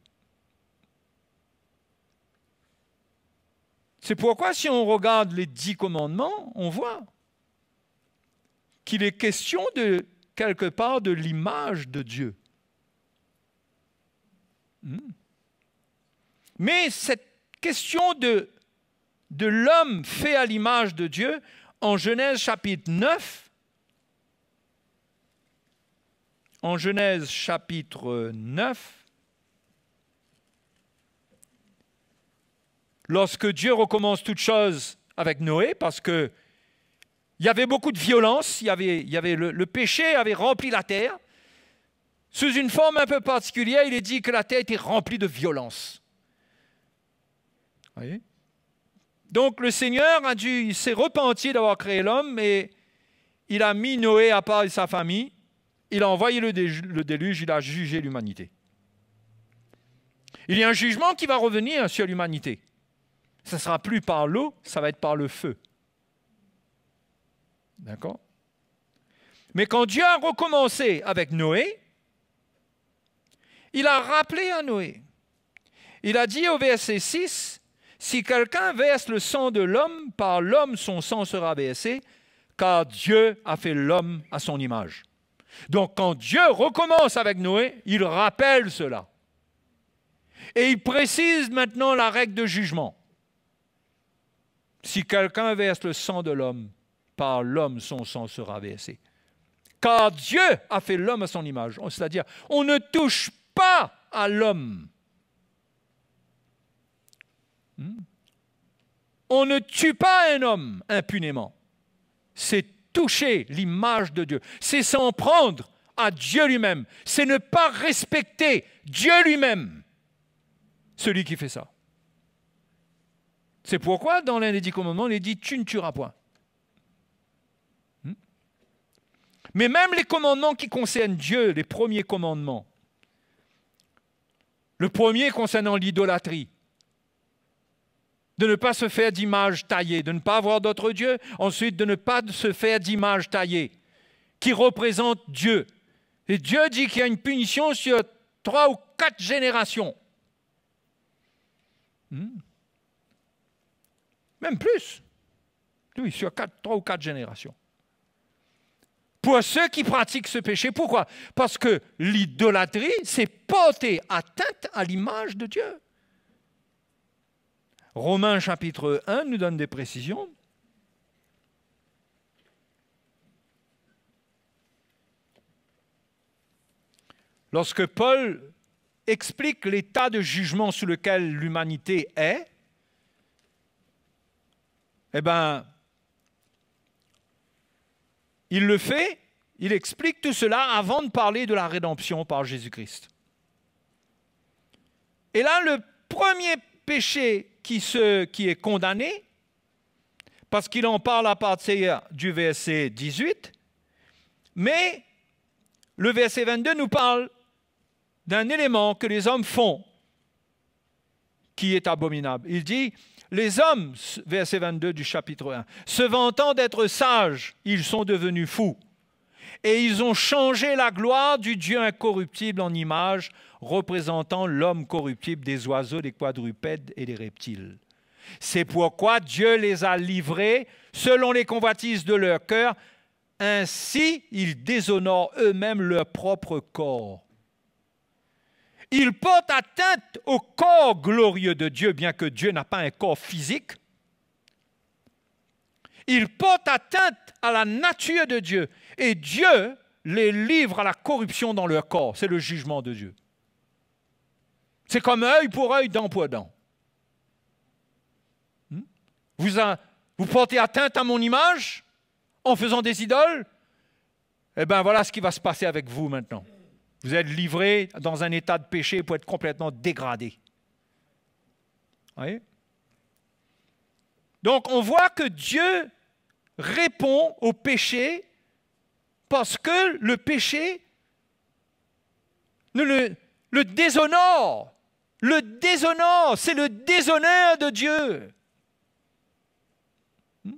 C'est pourquoi si on regarde les 10 commandements, on voit qu'il est question de quelque part de l'image de Dieu. Mais cette question de l'homme fait à l'image de Dieu, en Genèse chapitre 9, lorsque Dieu recommence toute chose avec Noé, parce que il y avait beaucoup de violence, il y avait le péché avait rempli la terre. Sous une forme un peu particulière, il est dit que la terre était remplie de violence. Vous voyez? Donc le Seigneur il s'est repenti d'avoir créé l'homme et il a mis Noé à part de sa famille. Il a envoyé le déluge, il a jugé l'humanité. Il y a un jugement qui va revenir sur l'humanité. Ce ne sera plus par l'eau, ça va être par le feu. D'accord? Mais quand Dieu a recommencé avec Noé, il a rappelé à Noé. Il a dit au verset 6, « Si quelqu'un verse le sang de l'homme, par l'homme son sang sera versé, car Dieu a fait l'homme à son image. » Donc quand Dieu recommence avec Noé, il rappelle cela. Et il précise maintenant la règle de jugement. Si quelqu'un verse le sang de l'homme, par l'homme son sang sera versé. Car Dieu a fait l'homme à son image. C'est-à-dire, on ne touche pas à l'homme. On ne tue pas un homme impunément. C'est toucher l'image de Dieu. C'est s'en prendre à Dieu lui-même. C'est ne pas respecter Dieu lui-même. Celui qui fait ça. C'est pourquoi dans l'un des 10 commandements, il est dit « tu ne tueras point ». Mais même les commandements qui concernent Dieu, les premiers commandements, le premier concernant l'idolâtrie, de ne pas se faire d'image taillée, de ne pas avoir d'autre Dieu, ensuite de ne pas se faire d'image taillée, qui représente Dieu. Et Dieu dit qu'il y a une punition sur 3 ou 4 générations. Même plus. Oui, sur 3 ou 4 générations. Pour ceux qui pratiquent ce péché. Pourquoi? Parce que l'idolâtrie, c'est porter atteinte à l'image de Dieu. Romains chapitre 1 nous donne des précisions. Lorsque Paul explique l'état de jugement sous lequel l'humanité est, eh bien, il le fait, il explique tout cela avant de parler de la rédemption par Jésus-Christ. Et là, le premier péché qui est condamné, parce qu'il en parle à partir du verset 18, mais le verset 22 nous parle d'un élément que les hommes font qui est abominable. Il dit, les hommes, verset 22 du chapitre 1, se vantant d'être sages, ils sont devenus fous. Et ils ont changé la gloire du Dieu incorruptible en image, représentant l'homme corruptible des oiseaux, des quadrupèdes et des reptiles. C'est pourquoi Dieu les a livrés selon les convoitises de leur cœur. Ainsi, ils déshonorent eux-mêmes leur propre corps. Ils portent atteinte au corps glorieux de Dieu, bien que Dieu n'a pas un corps physique. Ils portent atteinte à la nature de Dieu. Et Dieu les livre à la corruption dans leur corps. C'est le jugement de Dieu. C'est comme œil pour œil, dent pour dent. Vous portez atteinte à mon image en faisant des idoles? Eh bien, voilà ce qui va se passer avec vous maintenant. Vous êtes livrés dans un état de péché pour être complètement dégradé. Vous voyez? Donc, on voit que Dieu répond au péché parce que le péché le déshonore. Le déshonore, c'est le déshonneur de Dieu.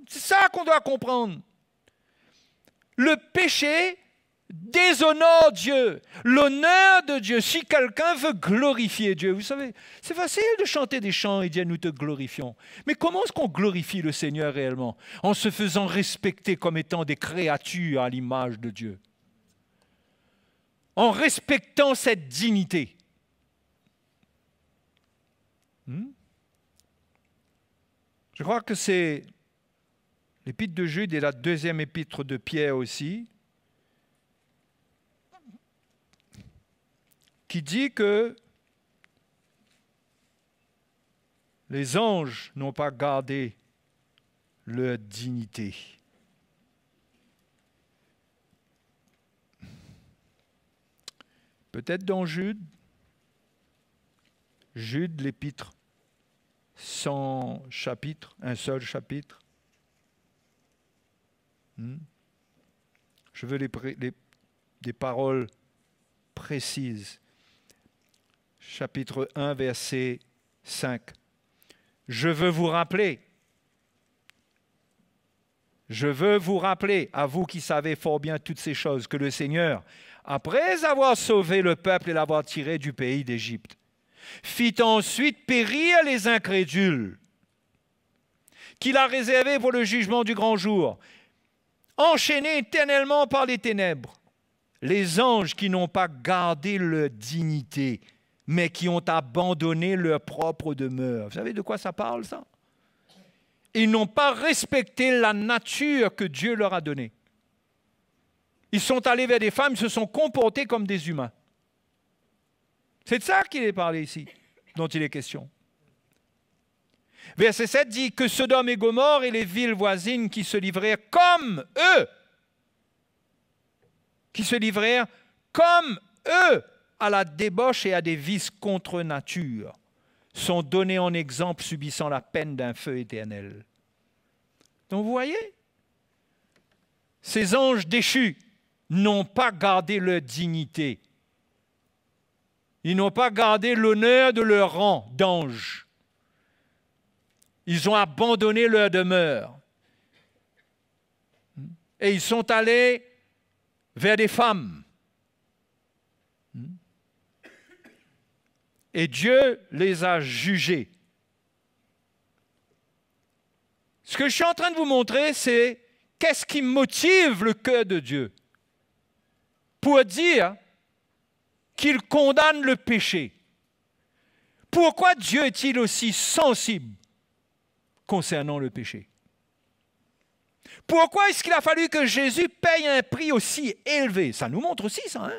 C'est ça qu'on doit comprendre. Le péché déshonore Dieu, l'honneur de Dieu. Si quelqu'un veut glorifier Dieu, vous savez, c'est facile de chanter des chants et dire nous te glorifions. Mais comment est-ce qu'on glorifie le Seigneur réellement? En se faisant respecter comme étant des créatures à l'image de Dieu. En respectant cette dignité. Je crois que c'est l'épître de Jude et la deuxième épître de Pierre aussi, qui dit que les anges n'ont pas gardé leur dignité. Peut-être dans Jude, l'épître, sans chapitre, un seul chapitre. Je veux des paroles précises. Chapitre 1, verset 5. Je veux vous rappeler, à vous qui savez fort bien toutes ces choses, que le Seigneur, après avoir sauvé le peuple et l'avoir tiré du pays d'Égypte, fit ensuite périr les incrédules, qu'il a réservés pour le jugement du grand jour, enchaînés éternellement par les ténèbres, les anges qui n'ont pas gardé leur dignité, mais qui ont abandonné leur propre demeure. Vous savez de quoi ça parle, ça? Ils n'ont pas respecté la nature que Dieu leur a donnée. Ils sont allés vers des femmes, ils se sont comportés comme des humains. C'est de ça qu'il est parlé ici, dont il est question. Verset 7 dit que Sodome et Gomorrhe et les villes voisines qui se livrèrent comme eux, à la débauche et à des vices contre nature, sont donnés en exemple subissant la peine d'un feu éternel. Donc vous voyez, ces anges déchus n'ont pas gardé leur dignité. Ils n'ont pas gardé l'honneur de leur rang d'ange. Ils ont abandonné leur demeure. Et ils sont allés vers des femmes. Et Dieu les a jugés. Ce que je suis en train de vous montrer, c'est qu'est-ce qui motive le cœur de Dieu pour dire qu'il condamne le péché. Pourquoi Dieu est-il aussi sensible concernant le péché? Pourquoi est-ce qu'il a fallu que Jésus paye un prix aussi élevé? Ça nous montre aussi ça,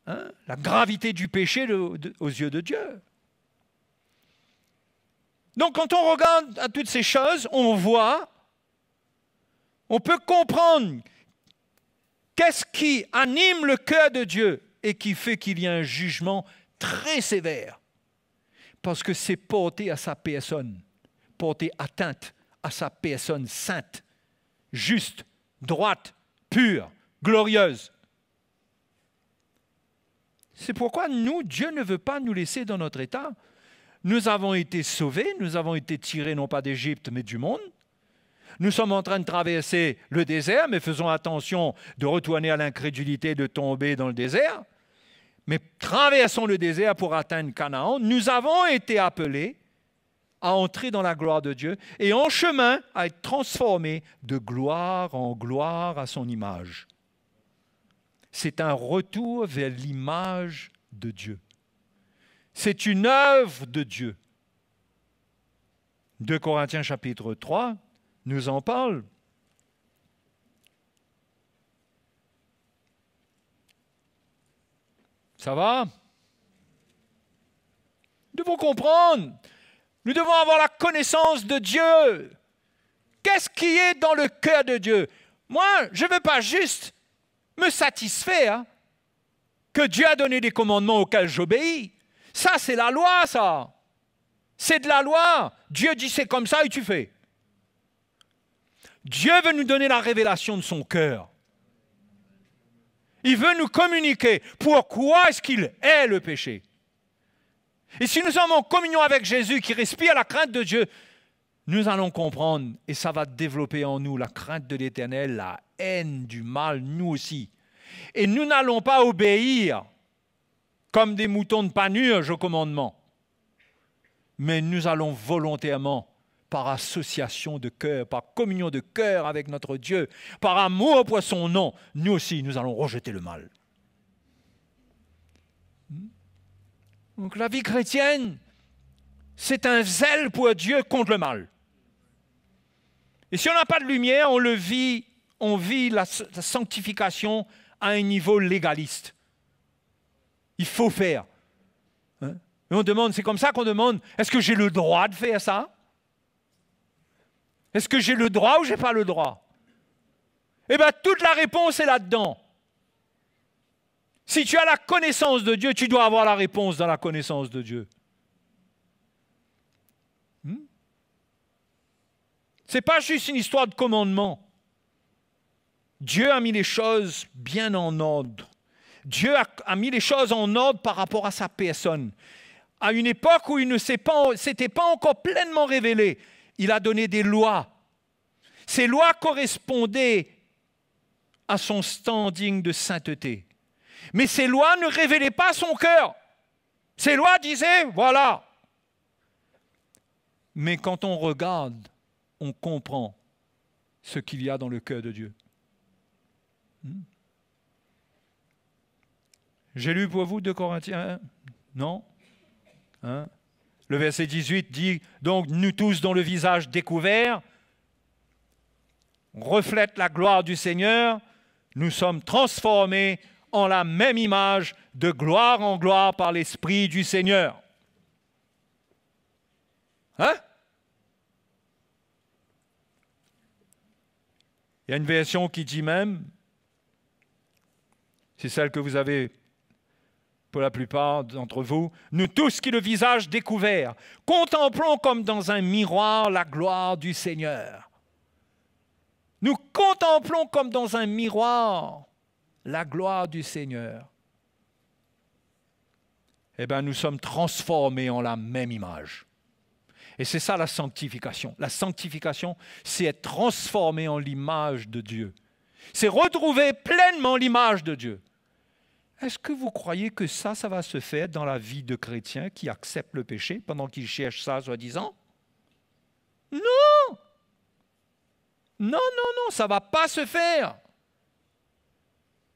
la gravité du péché aux yeux de Dieu. Donc quand on regarde à toutes ces choses, on peut comprendre qu'est-ce qui anime le cœur de Dieu et qui fait qu'il y a un jugement très sévère. Parce que c'est porter à sa personne, porter atteinte à sa personne sainte, juste, droite, pure, glorieuse. C'est pourquoi Dieu ne veut pas nous laisser dans notre état. Nous avons été sauvés, nous avons été tirés non pas d'Égypte, mais du monde. Nous sommes en train de traverser le désert, mais faisons attention de retourner à l'incrédulité, de tomber dans le désert. Mais traversons le désert pour atteindre Canaan. Nous avons été appelés à entrer dans la gloire de Dieu et en chemin à être transformés de gloire en gloire à son image. C'est un retour vers l'image de Dieu. C'est une œuvre de Dieu. 2 Corinthiens chapitre 3 nous en parle. Ça va? Nous devons comprendre. Nous devons avoir la connaissance de Dieu. Qu'est-ce qui est dans le cœur de Dieu? Moi, je ne veux pas juste me satisfaire que Dieu a donné des commandements auxquels j'obéis. Ça, c'est la loi, ça. C'est de la loi. Dieu dit c'est comme ça et tu fais. Dieu veut nous donner la révélation de son cœur. Il veut nous communiquer pourquoi est-ce qu'il est le péché. Et si nous sommes en communion avec Jésus qui respire la crainte de Dieu, nous allons comprendre et ça va développer en nous la crainte de l'Éternel, la haine du mal, nous aussi. Et nous n'allons pas obéir comme des moutons de panurge au commandement, mais nous allons volontairement, par association de cœur, par communion de cœur avec notre Dieu, par amour pour son nom, nous aussi, nous allons rejeter le mal. Donc la vie chrétienne, c'est un zèle pour Dieu contre le mal. Et si on n'a pas de lumière, on vit la sanctification à un niveau légaliste. Il faut faire. Hein? Et on demande, c'est comme ça qu'on demande, est-ce que j'ai le droit de faire ça? Est-ce que j'ai le droit ou je n'ai pas le droit? Eh bien, toute la réponse est là-dedans. Si tu as la connaissance de Dieu, tu dois avoir la réponse dans la connaissance de Dieu. Ce n'est pas juste une histoire de commandement. Dieu a mis les choses bien en ordre. Dieu a mis les choses en ordre par rapport à sa personne. À une époque où il ne s'était pas encore pleinement révélé, il a donné des lois. Ces lois correspondaient à son standing de sainteté. Mais ces lois ne révélaient pas son cœur. Ces lois disaient, voilà. Mais quand on regarde, on comprend ce qu'il y a dans le cœur de Dieu. J'ai lu pour vous 2 Corinthiens 1, non? Hein? Le verset 18 dit, donc nous tous dont le visage découvert reflète la gloire du Seigneur, nous sommes transformés en la même image de gloire en gloire par l'Esprit du Seigneur. Hein? Il y a une version qui dit même, c'est celle que vous avez pour la plupart d'entre vous, nous tous qui le visage découvert, contemplons comme dans un miroir la gloire du Seigneur. Nous contemplons comme dans un miroir la gloire du Seigneur. Eh bien, nous sommes transformés en la même image. Et c'est ça la sanctification. La sanctification, c'est être transformé en l'image de Dieu. C'est retrouver pleinement l'image de Dieu. Est-ce que vous croyez que ça va se faire dans la vie de chrétiens qui acceptent le péché pendant qu'ils cherchent ça, soi-disant? Non! Non, ça ne va pas se faire.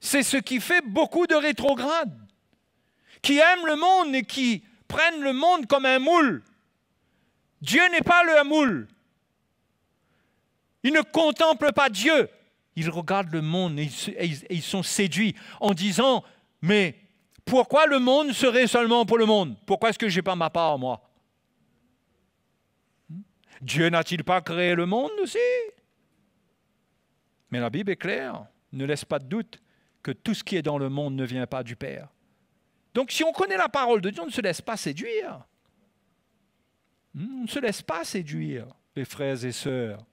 C'est ce qui fait beaucoup de rétrogrades, qui aiment le monde et qui prennent le monde comme un moule. Dieu n'est pas le moule. Ils ne contemplent pas Dieu. Ils regardent le monde et ils sont séduits en disant, mais pourquoi le monde serait seulement pour le monde? Pourquoi est-ce que je n'ai pas ma part, moi? Dieu n'a-t-il pas créé le monde aussi? Mais la Bible est claire, ne laisse pas de doute que tout ce qui est dans le monde ne vient pas du Père. Donc si on connaît la parole de Dieu, on ne se laisse pas séduire. On ne se laisse pas séduire, les frères et sœurs.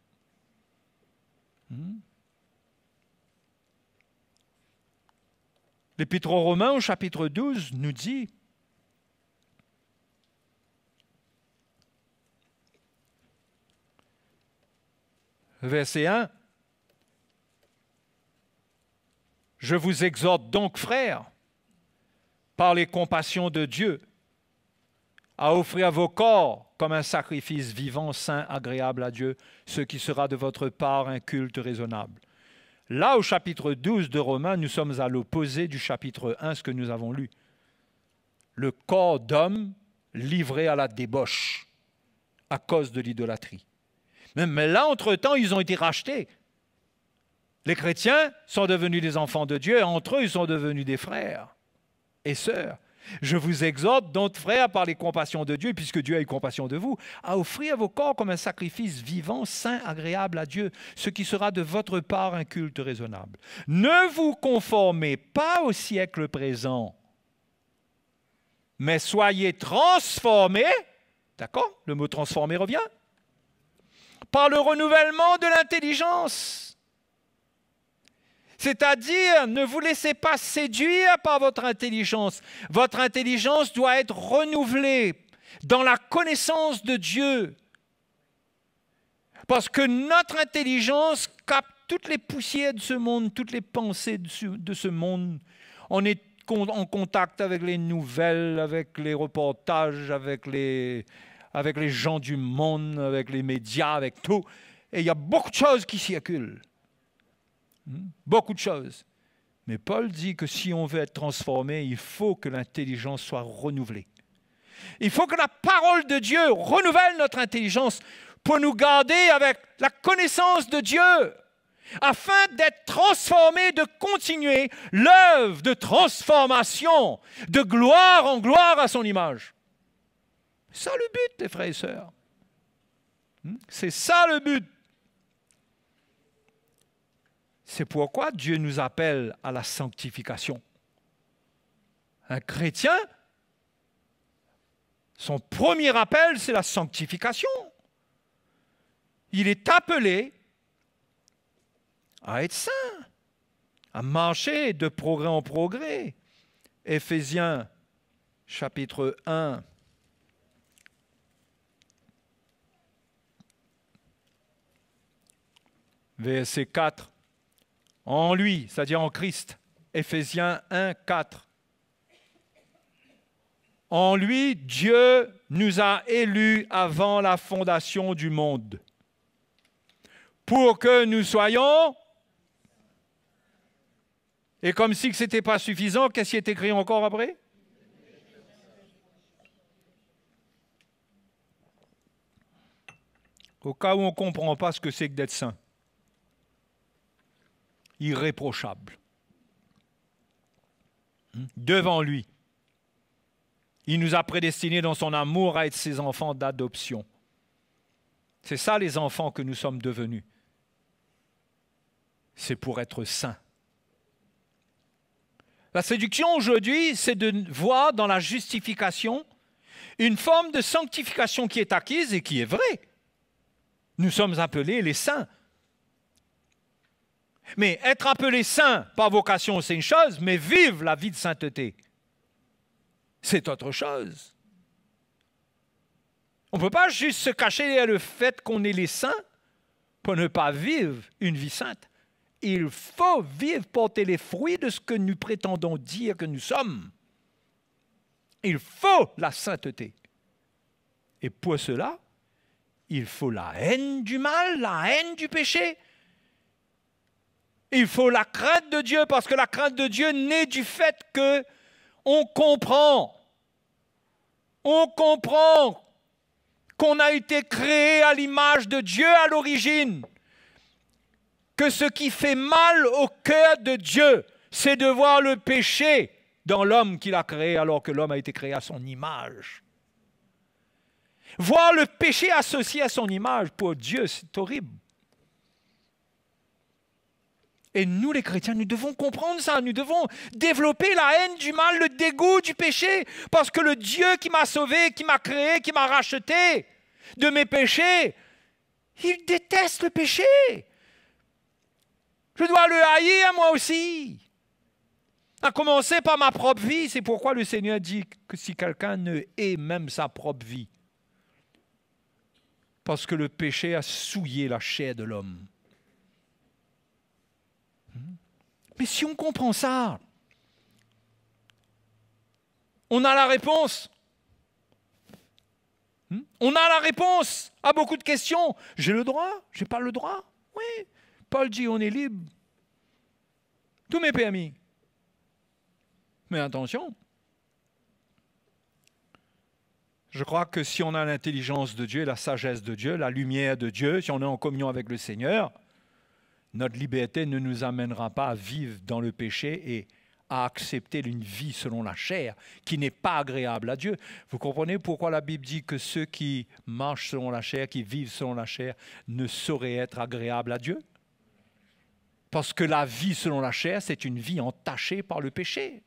L'Épître aux Romains au chapitre 12 nous dit, verset 1, « Je vous exhorte donc, frères, par les compassions de Dieu, à offrir vos corps comme un sacrifice vivant, saint, agréable à Dieu, ce qui sera de votre part un culte raisonnable. » Là, au chapitre 12 de Romains, nous sommes à l'opposé du chapitre 1, ce que nous avons lu. Le corps d'homme livré à la débauche à cause de l'idolâtrie. Mais là, entre-temps, ils ont été rachetés. Les chrétiens sont devenus des enfants de Dieu, et entre eux, ils sont devenus des frères et sœurs. Je vous exhorte donc, frères, par les compassions de Dieu, puisque Dieu a eu compassion de vous, à offrir vos corps comme un sacrifice vivant, saint, agréable à Dieu, ce qui sera de votre part un culte raisonnable. Ne vous conformez pas au siècle présent, mais soyez transformés, d'accord? Le mot transformer revient, par le renouvellement de l'intelligence. C'est-à-dire, ne vous laissez pas séduire par votre intelligence. Votre intelligence doit être renouvelée dans la connaissance de Dieu. Parce que notre intelligence capte toutes les poussières de ce monde, toutes les pensées de ce monde. On est en contact avec les nouvelles, avec les reportages, avec les gens du monde, avec les médias, avec tout. Et il y a beaucoup de choses qui circulent. Beaucoup de choses. Mais Paul dit que si on veut être transformé, il faut que l'intelligence soit renouvelée. Il faut que la parole de Dieu renouvelle notre intelligence pour nous garder avec la connaissance de Dieu, afin d'être transformés, de continuer l'œuvre de transformation, de gloire en gloire à son image. C'est ça le but, les frères et sœurs. C'est ça le but. C'est pourquoi Dieu nous appelle à la sanctification. Un chrétien, son premier appel, c'est la sanctification. Il est appelé à être saint, à marcher de progrès en progrès. Éphésiens, chapitre 1. Verset 4. En lui, c'est-à-dire en Christ. Éphésiens 1, 4. En lui, Dieu nous a élus avant la fondation du monde, pour que nous soyons... Et comme si ce n'était pas suffisant, qu'est-ce qui est écrit encore après? Au cas où on ne comprend pas ce que c'est que d'être saint. Irréprochable. Devant lui. Il nous a prédestinés dans son amour à être ses enfants d'adoption. C'est ça les enfants que nous sommes devenus. C'est pour être saints. La séduction aujourd'hui, c'est de voir dans la justification une forme de sanctification qui est acquise et qui est vraie. Nous sommes appelés les saints. Mais être appelé saint par vocation, c'est une chose, mais vivre la vie de sainteté, c'est autre chose. On ne peut pas juste se cacher derrière le fait qu'on est les saints pour ne pas vivre une vie sainte. Il faut vivre, porter les fruits de ce que nous prétendons dire que nous sommes. Il faut la sainteté. Et pour cela, il faut la haine du mal, la haine du péché. Il faut la crainte de Dieu, parce que la crainte de Dieu naît du fait qu'on comprend qu'on a été créé à l'image de Dieu à l'origine, que ce qui fait mal au cœur de Dieu, c'est de voir le péché dans l'homme qu'il a créé, alors que l'homme a été créé à son image. Voir le péché associé à son image, pour Dieu, c'est horrible. Et nous, les chrétiens, nous devons comprendre ça. Nous devons développer la haine du mal, le dégoût du péché. Parce que le Dieu qui m'a sauvé, qui m'a créé, qui m'a racheté de mes péchés, il déteste le péché. Je dois le haïr, moi aussi. À commencer par ma propre vie. C'est pourquoi le Seigneur dit que si quelqu'un ne hait même sa propre vie, parce que le péché a souillé la chair de l'homme. Mais si on comprend ça, on a la réponse. On a la réponse à beaucoup de questions. J'ai le droit? J'ai pas le droit? Oui. Paul dit on est libre. Tous mes permis. Mais attention. Je crois que si on a l'intelligence de Dieu, la sagesse de Dieu, la lumière de Dieu, si on est en communion avec le Seigneur, notre liberté ne nous amènera pas à vivre dans le péché et à accepter une vie selon la chair qui n'est pas agréable à Dieu. Vous comprenez pourquoi la Bible dit que ceux qui marchent selon la chair, qui vivent selon la chair, ne sauraient être agréables à Dieu? Parce que la vie selon la chair, c'est une vie entachée par le péché.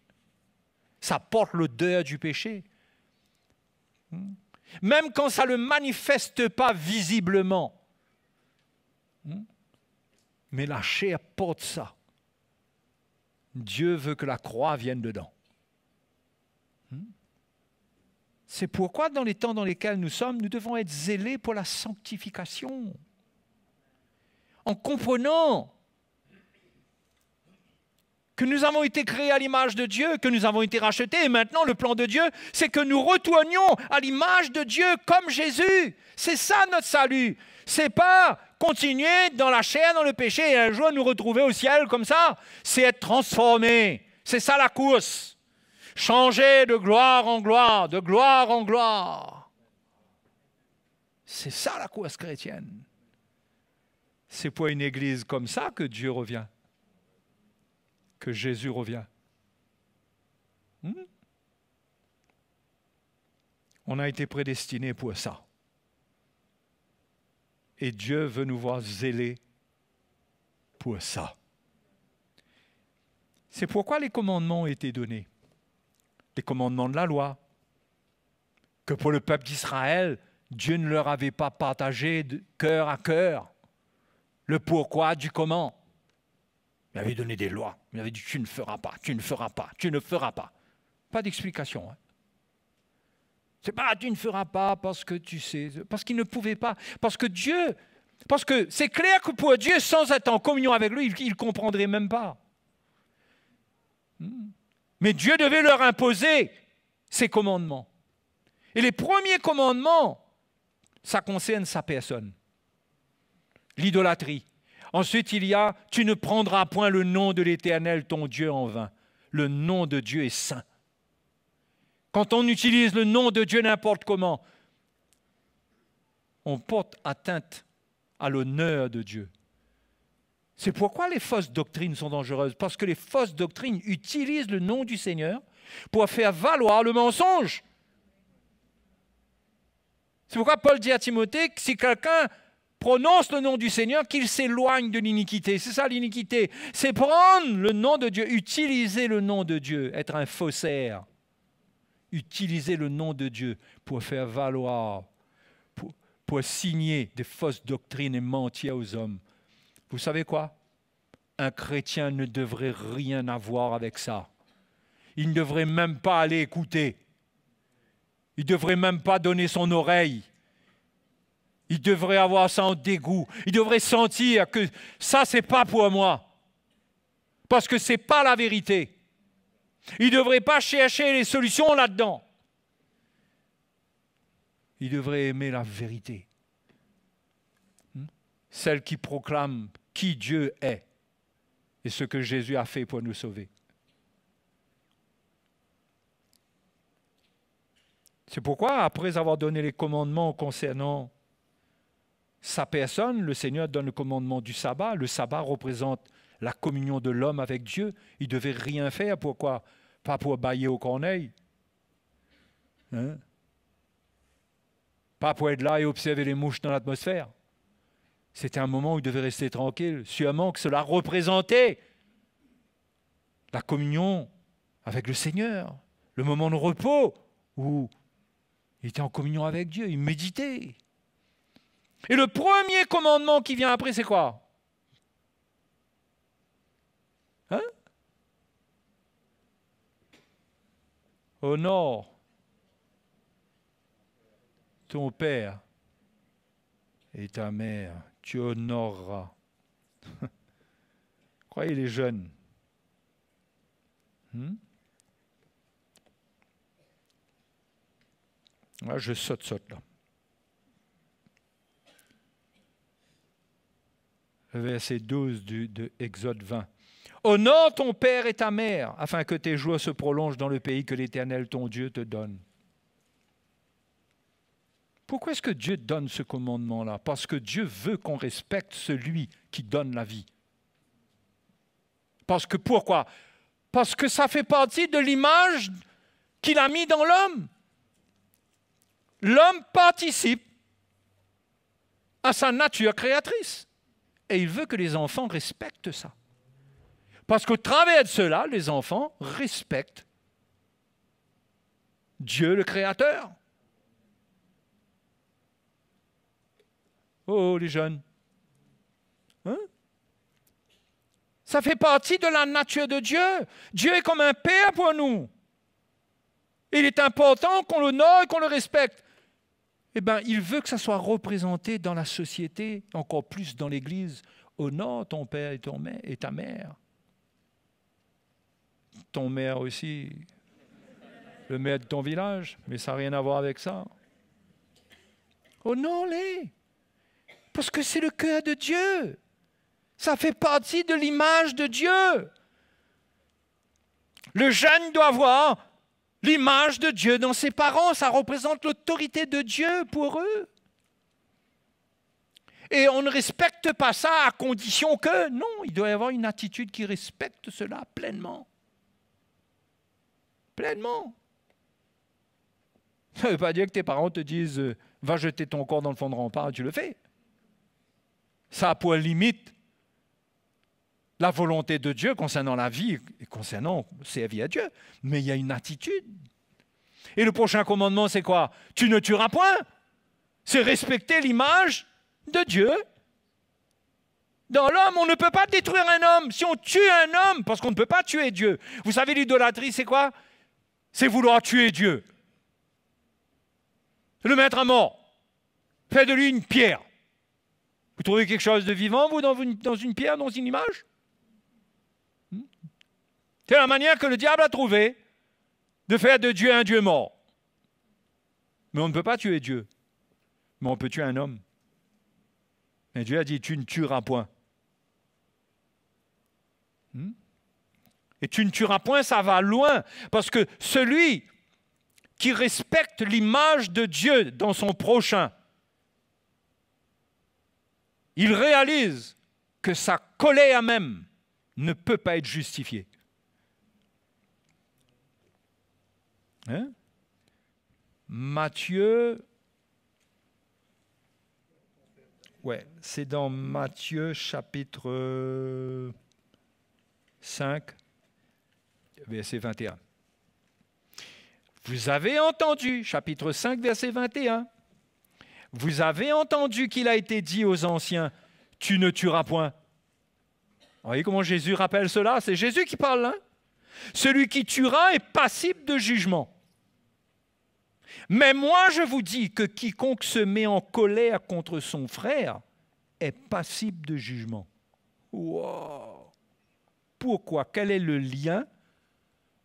Ça porte l'odeur du péché. Même quand ça ne le manifeste pas visiblement. Mais la chair porte ça. Dieu veut que la croix vienne dedans. C'est pourquoi dans les temps dans lesquels nous sommes, nous devons être zélés pour la sanctification. En comprenant que nous avons été créés à l'image de Dieu, que nous avons été rachetés, et maintenant le plan de Dieu, c'est que nous retournions à l'image de Dieu comme Jésus. C'est ça notre salut. C'est pas continuer dans la chair, dans le péché, et un jour nous retrouver au ciel comme ça. C'est être transformé. C'est ça la course. changer de gloire en gloire, de gloire en gloire. C'est ça la course chrétienne. C'est pour une église comme ça que Dieu revient, que Jésus revient. On a été prédestinés pour ça. Et Dieu veut nous voir zélés pour ça. C'est pourquoi les commandements ont été donnés. Les commandements de la loi. Que pour le peuple d'Israël, Dieu ne leur avait pas partagé de cœur à cœur le pourquoi du comment. Il avait donné des lois. Il avait dit tu ne feras pas, tu ne feras pas, tu ne feras pas. Pas d'explication. C'est pas tu ne feras pas parce que tu sais, parce qu'il ne pouvait pas, parce que c'est clair que pour Dieu, sans être en communion avec lui, il ne comprendrait même pas. Mais Dieu devait leur imposer ses commandements. Et les premiers commandements, ça concerne sa personne. L'idolâtrie. Ensuite, il y a « Tu ne prendras point le nom de l'Éternel, ton Dieu, en vain. » Le nom de Dieu est saint. Quand on utilise le nom de Dieu n'importe comment, on porte atteinte à l'honneur de Dieu. C'est pourquoi les fausses doctrines sont dangereuses. Parce que les fausses doctrines utilisent le nom du Seigneur pour faire valoir le mensonge. C'est pourquoi Paul dit à Timothée que si quelqu'un prononce le nom du Seigneur, qu'il s'éloigne de l'iniquité. C'est ça l'iniquité. C'est prendre le nom de Dieu, utiliser le nom de Dieu, être un faussaire. Utiliser le nom de Dieu pour faire valoir, pour signer des fausses doctrines et mentir aux hommes. Vous savez quoi? Un chrétien ne devrait rien avoir avec ça. Il ne devrait même pas aller écouter. Il ne devrait même pas donner son oreille. Il devrait avoir ça en dégoût. Il devrait sentir que ça, ce n'est pas pour moi. Parce que ce n'est pas la vérité. Il ne devrait pas chercher les solutions là-dedans. Il devrait aimer la vérité. Celle qui proclame qui Dieu est et ce que Jésus a fait pour nous sauver. C'est pourquoi, après avoir donné les commandements concernant sa personne, le Seigneur donne le commandement du sabbat. Le sabbat représente la communion de l'homme avec Dieu. Il ne devait rien faire. Pourquoi? Pas pour bâiller aux corneilles. Pas pour être là et observer les mouches dans l'atmosphère. C'était un moment où il devait rester tranquille, sûrement que cela représentait la communion avec le Seigneur, le moment de repos où il était en communion avec Dieu, il méditait. Et le premier commandement qui vient après, c'est quoi? Honore ton père et ta mère. Tu honoreras. Croyez les jeunes. Là, je saute là. Verset 12 de Exode 20. Honore ton père et ta mère, afin que tes jours se prolongent dans le pays que l'Éternel, ton Dieu, te donne. Pourquoi est-ce que Dieu donne ce commandement-là? Parce que Dieu veut qu'on respecte celui qui donne la vie. Parce que pourquoi? Parce que ça fait partie de l'image qu'il a mis dans l'homme. L'homme participe à sa nature créatrice. Et il veut que les enfants respectent ça. Parce qu'au travers de cela, les enfants respectent Dieu le Créateur. Oh, les jeunes. Ça fait partie de la nature de Dieu. Dieu est comme un père pour nous. Il est important qu'on l'honore et qu'on le respecte. Eh bien, il veut que ça soit représenté dans la société, encore plus dans l'Église. Honore ton père et ta mère. Ton maire aussi, le maire de ton village, mais ça n'a rien à voir avec ça. Honore-les. Parce que c'est le cœur de Dieu. Ça fait partie de l'image de Dieu. Le jeune doit voir L'image de Dieu dans ses parents, ça représente l'autorité de Dieu pour eux. Et on ne respecte pas ça à condition que, non, il doit y avoir une attitude qui respecte cela pleinement. Pleinement. Ça ne veut pas dire que tes parents te disent « va jeter ton corps dans le fond de rempart » et tu le fais. Ça a pour limite la volonté de Dieu concernant la vie et concernant servir à Dieu. Mais il y a une attitude. Et le prochain commandement, c'est quoi? Tu ne tueras point. C'est respecter l'image de Dieu. Dans l'homme, on ne peut pas détruire un homme. Si on tue un homme, parce qu'on ne peut pas tuer Dieu. Vous savez, l'idolâtrie, c'est quoi? C'est vouloir tuer Dieu. Le mettre à mort. Faites de lui une pierre. Vous trouvez quelque chose de vivant, vous, dans une pierre, dans une image? C'est la manière que le diable a trouvé de faire de Dieu un Dieu mort. Mais on ne peut pas tuer Dieu. Mais on peut tuer un homme. Et Dieu a dit, tu ne tueras point. Et tu ne tueras point, ça va loin. Parce que celui qui respecte l'image de Dieu dans son prochain, il réalise que sa colère même ne peut pas être justifiée. Hein? Matthieu, c'est dans Matthieu chapitre 5, verset 21. Vous avez entendu, chapitre 5, verset 21, vous avez entendu qu'il a été dit aux anciens, tu ne tueras point. Vous voyez comment Jésus rappelle cela? C'est Jésus qui parle là. Celui qui tuera est passible de jugement. Mais moi, je vous dis que quiconque se met en colère contre son frère est passible de jugement. Wow. Pourquoi? Quel est le lien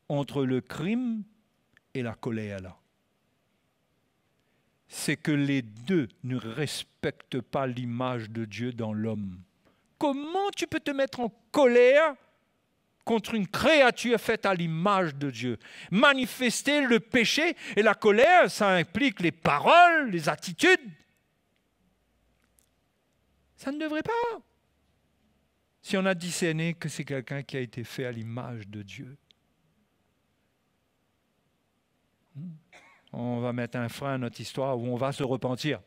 entre le crime et la colère là? C'est que les deux ne respectent pas l'image de Dieu dans l'homme. Comment tu peux te mettre en colère contre une créature faite à l'image de Dieu? Manifester le péché et la colère, ça implique les paroles, les attitudes. Ça ne devrait pas. Si on a discerné que c'est quelqu'un qui a été fait à l'image de Dieu. On va mettre un frein à notre histoire où on va se repentir.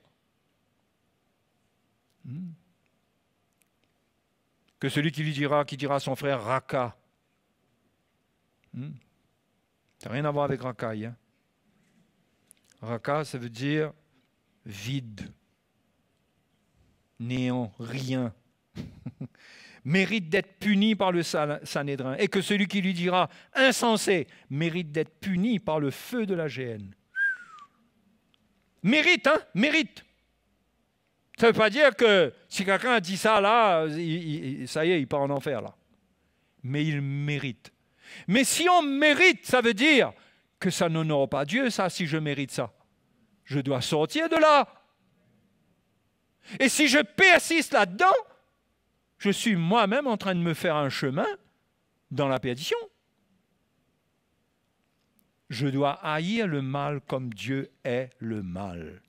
Que celui qui dira à son frère Raka. Ça n'a rien à voir avec racaille. Hein? Raka, ça veut dire vide, néant, rien. Mérite d'être puni par le Sanhédrin. Et que celui qui lui dira insensé mérite d'être puni par le feu de la géhenne. Mérite, hein? Mérite. Ça ne veut pas dire que si quelqu'un a dit ça là, ça y est, il part en enfer là. Mais il mérite. Mais si on mérite, ça veut dire que ça n'honore pas Dieu, ça, si je mérite ça. Je dois sortir de là. Et si je persiste là-dedans, je suis moi-même en train de me faire un chemin dans la perdition. Je dois haïr le mal comme Dieu est le mal.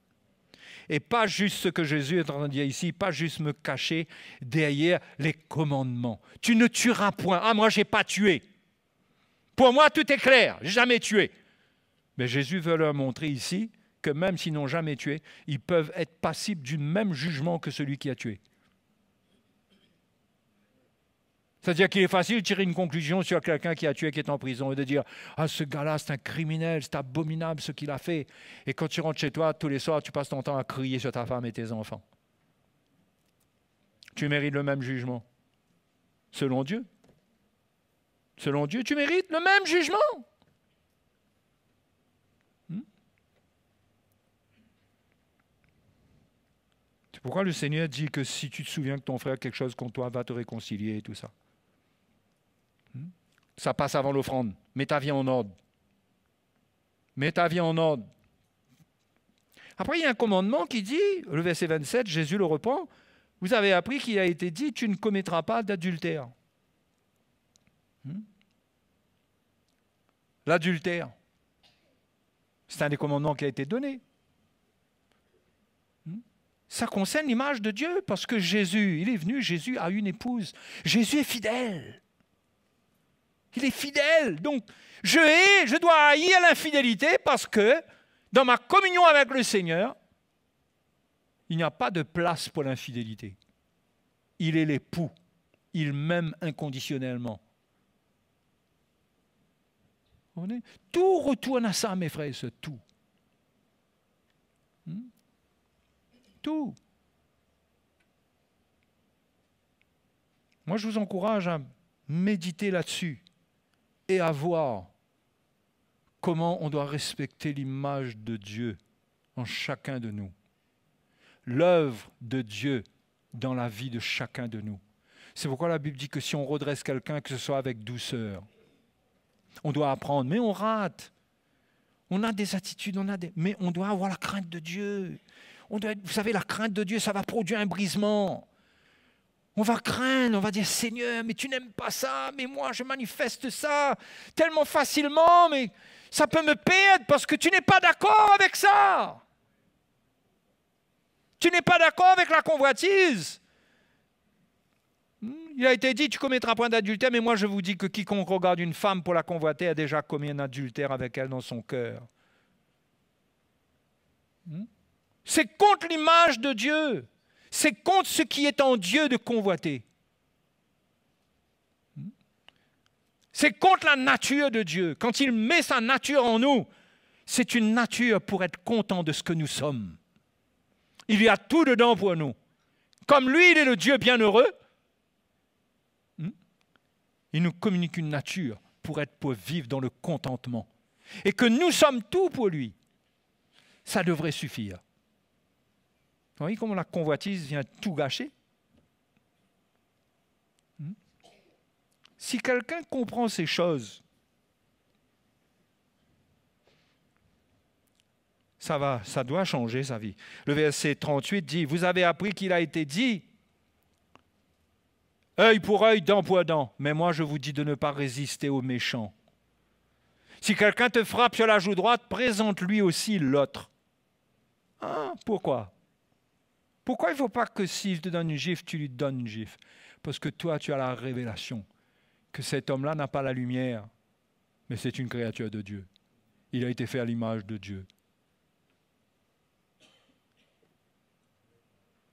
Et pas juste ce que Jésus est en train de dire ici, pas juste me cacher derrière les commandements. Tu ne tueras point. Ah, moi, je n'ai pas tué. Pour moi, tout est clair. Je n'ai jamais tué. Mais Jésus veut leur montrer ici que même s'ils n'ont jamais tué, ils peuvent être passibles du même jugement que celui qui a tué. C'est-à-dire qu'il est facile de tirer une conclusion sur quelqu'un qui a tué, qui est en prison, et de dire « Ah, ce gars-là, c'est un criminel, c'est abominable ce qu'il a fait. » Et quand tu rentres chez toi, tous les soirs, tu passes ton temps à crier sur ta femme et tes enfants. Tu mérites le même jugement. Selon Dieu. Selon Dieu, tu mérites le même jugement. C'est pourquoi le Seigneur dit que si tu te souviens que ton frère a quelque chose contre toi, va te réconcilier et tout ça. Ça passe avant l'offrande. Mets ta vie en ordre. Mets ta vie en ordre. Après, il y a un commandement qui dit, le verset 27, Jésus le reprend, vous avez appris qu'il a été dit, tu ne commettras pas d'adultère. L'adultère. C'est un des commandements qui a été donné. Ça concerne l'image de Dieu, parce que Jésus, il est venu, Jésus a une épouse. Jésus est fidèle. Il est fidèle. Donc, je dois haïr l'infidélité parce que dans ma communion avec le Seigneur, il n'y a pas de place pour l'infidélité. Il est l'époux. Il m'aime inconditionnellement. Tout retourne à ça, mes frères et sœurs, tout. Tout. Moi, je vous encourage à méditer là-dessus et à voir comment on doit respecter l'image de Dieu en chacun de nous. L'œuvre de Dieu dans la vie de chacun de nous. C'est pourquoi la Bible dit que si on redresse quelqu'un, que ce soit avec douceur. On doit apprendre, mais on rate. On a des attitudes, mais on doit avoir la crainte de Dieu. Vous savez, la crainte de Dieu, ça va produire un brisement. On va craindre, on va dire, Seigneur, mais tu n'aimes pas ça, mais moi je manifeste ça tellement facilement, mais ça peut me perdre parce que tu n'es pas d'accord avec ça. Tu n'es pas d'accord avec la convoitise. Il a été dit, tu commettras point d'adultère, mais moi je vous dis que quiconque regarde une femme pour la convoiter a déjà commis un adultère avec elle dans son cœur. C'est contre l'image de Dieu. C'est contre ce qui est en Dieu de convoiter. C'est contre la nature de Dieu. Quand il met sa nature en nous, c'est une nature pour être content de ce que nous sommes. Il y a tout dedans pour nous. Comme lui, il est le Dieu bienheureux, il nous communique une nature pour vivre dans le contentement. Et que nous sommes tout pour lui. Ça devrait suffire. Vous voyez comment la convoitise vient tout gâcher? Si quelqu'un comprend ces choses, ça doit changer sa vie. Le verset 38 dit, vous avez appris qu'il a été dit, œil pour œil, dent pour dent, mais moi je vous dis de ne pas résister aux méchants. Si quelqu'un te frappe sur la joue droite, présente-lui aussi l'autre. Ah, pourquoi? Pourquoi il ne faut pas que s'il te donne une gifle, tu lui donnes une gifle? Parce que toi, tu as la révélation que cet homme-là n'a pas la lumière, mais c'est une créature de Dieu. Il a été fait à l'image de Dieu.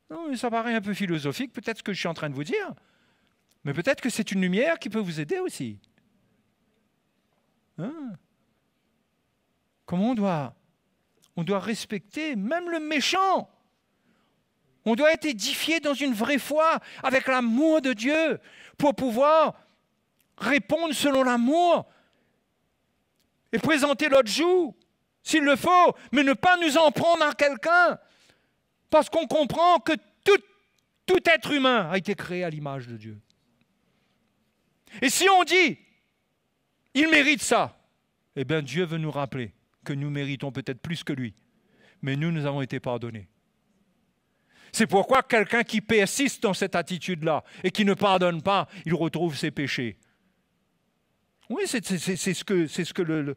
Non, mais ça paraît un peu philosophique, peut-être ce que je suis en train de vous dire, mais peut-être que c'est une lumière qui peut vous aider aussi. Comment on doit respecter même le méchant. On doit être édifié dans une vraie foi, avec l'amour de Dieu, pour pouvoir répondre selon l'amour et présenter l'autre joue, s'il le faut, mais ne pas nous en prendre à quelqu'un, parce qu'on comprend que tout être humain a été créé à l'image de Dieu. Et si on dit, il mérite ça, eh bien Dieu veut nous rappeler que nous méritons peut-être plus que lui, mais nous avons été pardonnés. C'est pourquoi quelqu'un qui persiste dans cette attitude-là et qui ne pardonne pas, il retrouve ses péchés. Oui, c'est ce que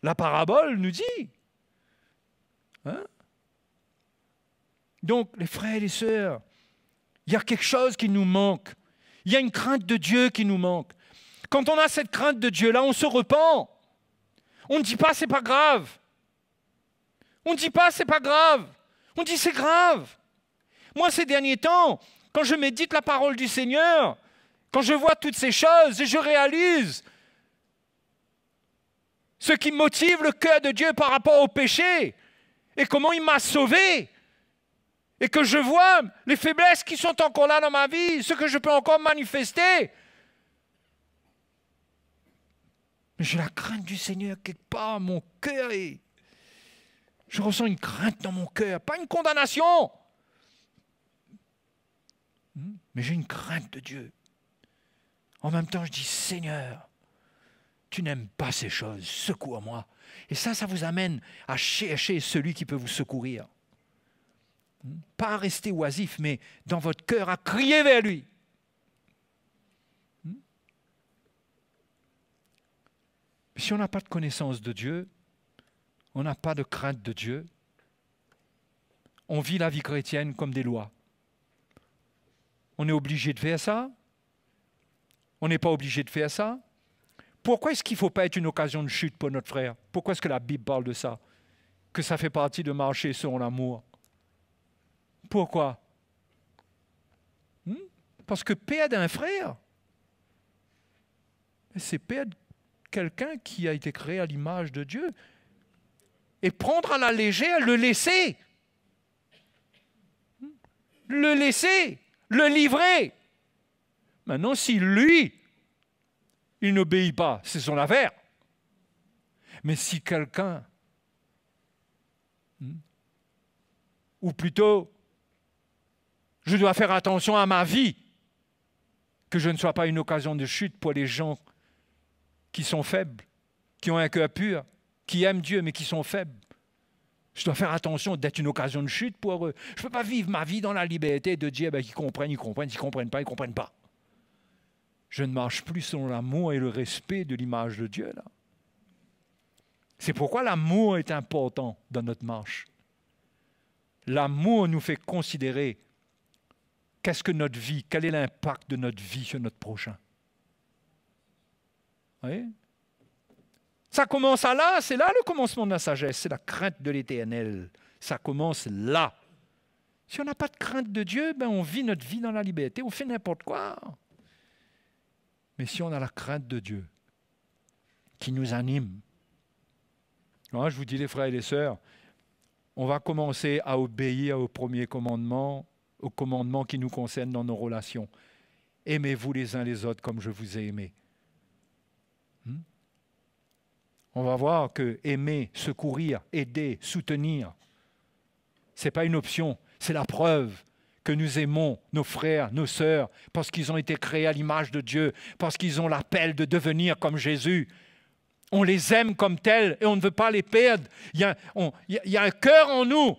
la parabole nous dit. Donc, les frères et les sœurs, il y a quelque chose qui nous manque. Il y a une crainte de Dieu qui nous manque. Quand on a cette crainte de Dieu-là, on se repent. On ne dit pas c'est pas grave. On ne dit pas c'est pas grave. On dit c'est grave. Moi, ces derniers temps, quand je médite la parole du Seigneur, quand je vois toutes ces choses et je réalise ce qui motive le cœur de Dieu par rapport au péché et comment il m'a sauvé et que je vois les faiblesses qui sont encore là dans ma vie, ce que je peux encore manifester. Mais j'ai la crainte du Seigneur quelque part, mon cœur est... Je ressens une crainte dans mon cœur, pas une condamnation. Mais j'ai une crainte de Dieu. En même temps, je dis, Seigneur, tu n'aimes pas ces choses, secours-moi. Et ça vous amène à chercher celui qui peut vous secourir. Pas à rester oisif, mais dans votre cœur, à crier vers lui. Mais si on n'a pas de connaissance de Dieu, On n'a pas de crainte de Dieu. On vit la vie chrétienne comme des lois. On est obligé de faire ça. On n'est pas obligé de faire ça. Pourquoi est-ce qu'il ne faut pas être une occasion de chute pour notre frère? Pourquoi est-ce que la Bible parle de ça? Que ça fait partie de marcher selon l'amour. Pourquoi? Parce que perdre un frère, c'est perdre quelqu'un qui a été créé à l'image de Dieu. Et prendre à la légère, le laisser. Le laisser, le livrer. Maintenant, si lui, il n'obéit pas, c'est son affaire. Mais si quelqu'un, ou plutôt, je dois faire attention à ma vie, que je ne sois pas une occasion de chute pour les gens qui sont faibles, qui ont un cœur pur, qui aiment Dieu mais qui sont faibles. Je dois faire attention d'être une occasion de chute pour eux. Je ne peux pas vivre ma vie dans la liberté de dire qu'ils comprennent, ils comprennent, s'ils ne comprennent pas, ils ne comprennent pas. Je ne marche plus selon l'amour et le respect de l'image de Dieu, là. C'est pourquoi l'amour est important dans notre marche. L'amour nous fait considérer qu'est-ce que notre vie, quel est l'impact de notre vie sur notre prochain. Vous voyez? Ça commence à là, c'est là le commencement de la sagesse, c'est la crainte de l'Éternel. Ça commence là. Si on n'a pas de crainte de Dieu, on vit notre vie dans la liberté, on fait n'importe quoi. Mais si on a la crainte de Dieu qui nous anime, alors, je vous dis les frères et les sœurs, on va commencer à obéir au premier commandement, au commandement qui nous concerne dans nos relations. Aimez-vous les uns les autres comme je vous ai aimé. On va voir que aimer, secourir, aider, soutenir, ce n'est pas une option, c'est la preuve que nous aimons nos frères, nos sœurs, parce qu'ils ont été créés à l'image de Dieu, parce qu'ils ont l'appel de devenir comme Jésus. On les aime comme tels et on ne veut pas les perdre. Il y a un cœur en nous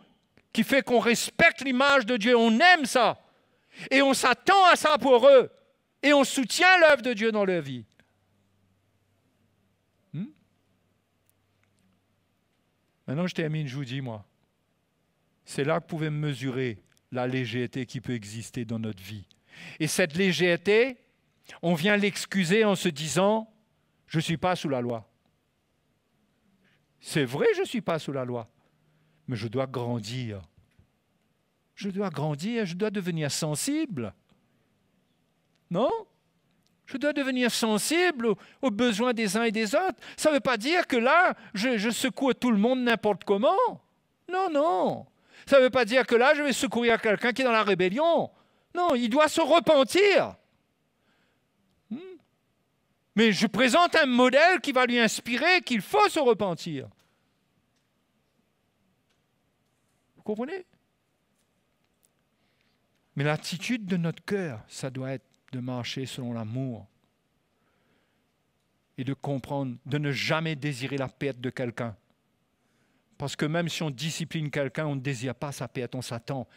qui fait qu'on respecte l'image de Dieu, on aime ça. Et on s'attend à ça pour eux. Et on soutient l'œuvre de Dieu dans leur vie. Maintenant, je termine, je vous dis, moi, c'est là que vous pouvez mesurer la légèreté qui peut exister dans notre vie. Et cette légèreté, on vient l'excuser en se disant, je ne suis pas sous la loi. C'est vrai, je ne suis pas sous la loi, mais je dois grandir. Je dois grandir, je dois devenir sensible. Non? Je dois devenir sensible aux besoins des uns et des autres. Ça ne veut pas dire que là, je secoue tout le monde n'importe comment. Non, non. Ça ne veut pas dire que là, je vais secourir quelqu'un qui est dans la rébellion. Non, il doit se repentir. Mais je présente un modèle qui va lui inspirer qu'il faut se repentir. Vous comprenez? Mais l'attitude de notre cœur, ça doit être de marcher selon l'amour et de comprendre, de ne jamais désirer la perte de quelqu'un. Parce que même si on discipline quelqu'un, on ne désire pas sa perte, on s'attend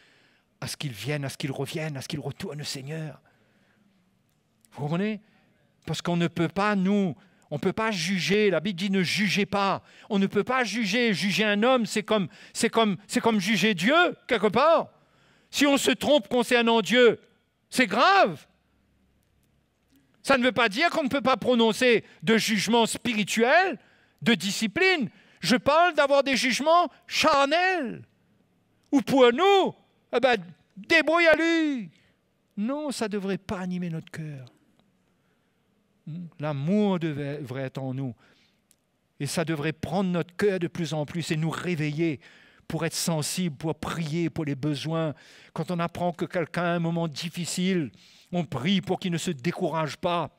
à ce qu'il vienne, à ce qu'il revienne, à ce qu'il retourne au Seigneur. Vous comprenez? Parce qu'on ne peut pas, on ne peut pas juger. La Bible dit ne jugez pas. On ne peut pas juger. Juger un homme, c'est comme juger Dieu, quelque part. Si on se trompe concernant Dieu, c'est grave. Ça ne veut pas dire qu'on ne peut pas prononcer de jugement spirituel, de discipline. Je parle d'avoir des jugements charnels. Ou pour nous, débrouille à lui. Non, ça ne devrait pas animer notre cœur. L'amour devrait être en nous. Et ça devrait prendre notre cœur de plus en plus et nous réveiller pour être sensible, pour prier pour les besoins. Quand on apprend que quelqu'un a un moment difficile, on prie pour qu'il ne se décourage pas.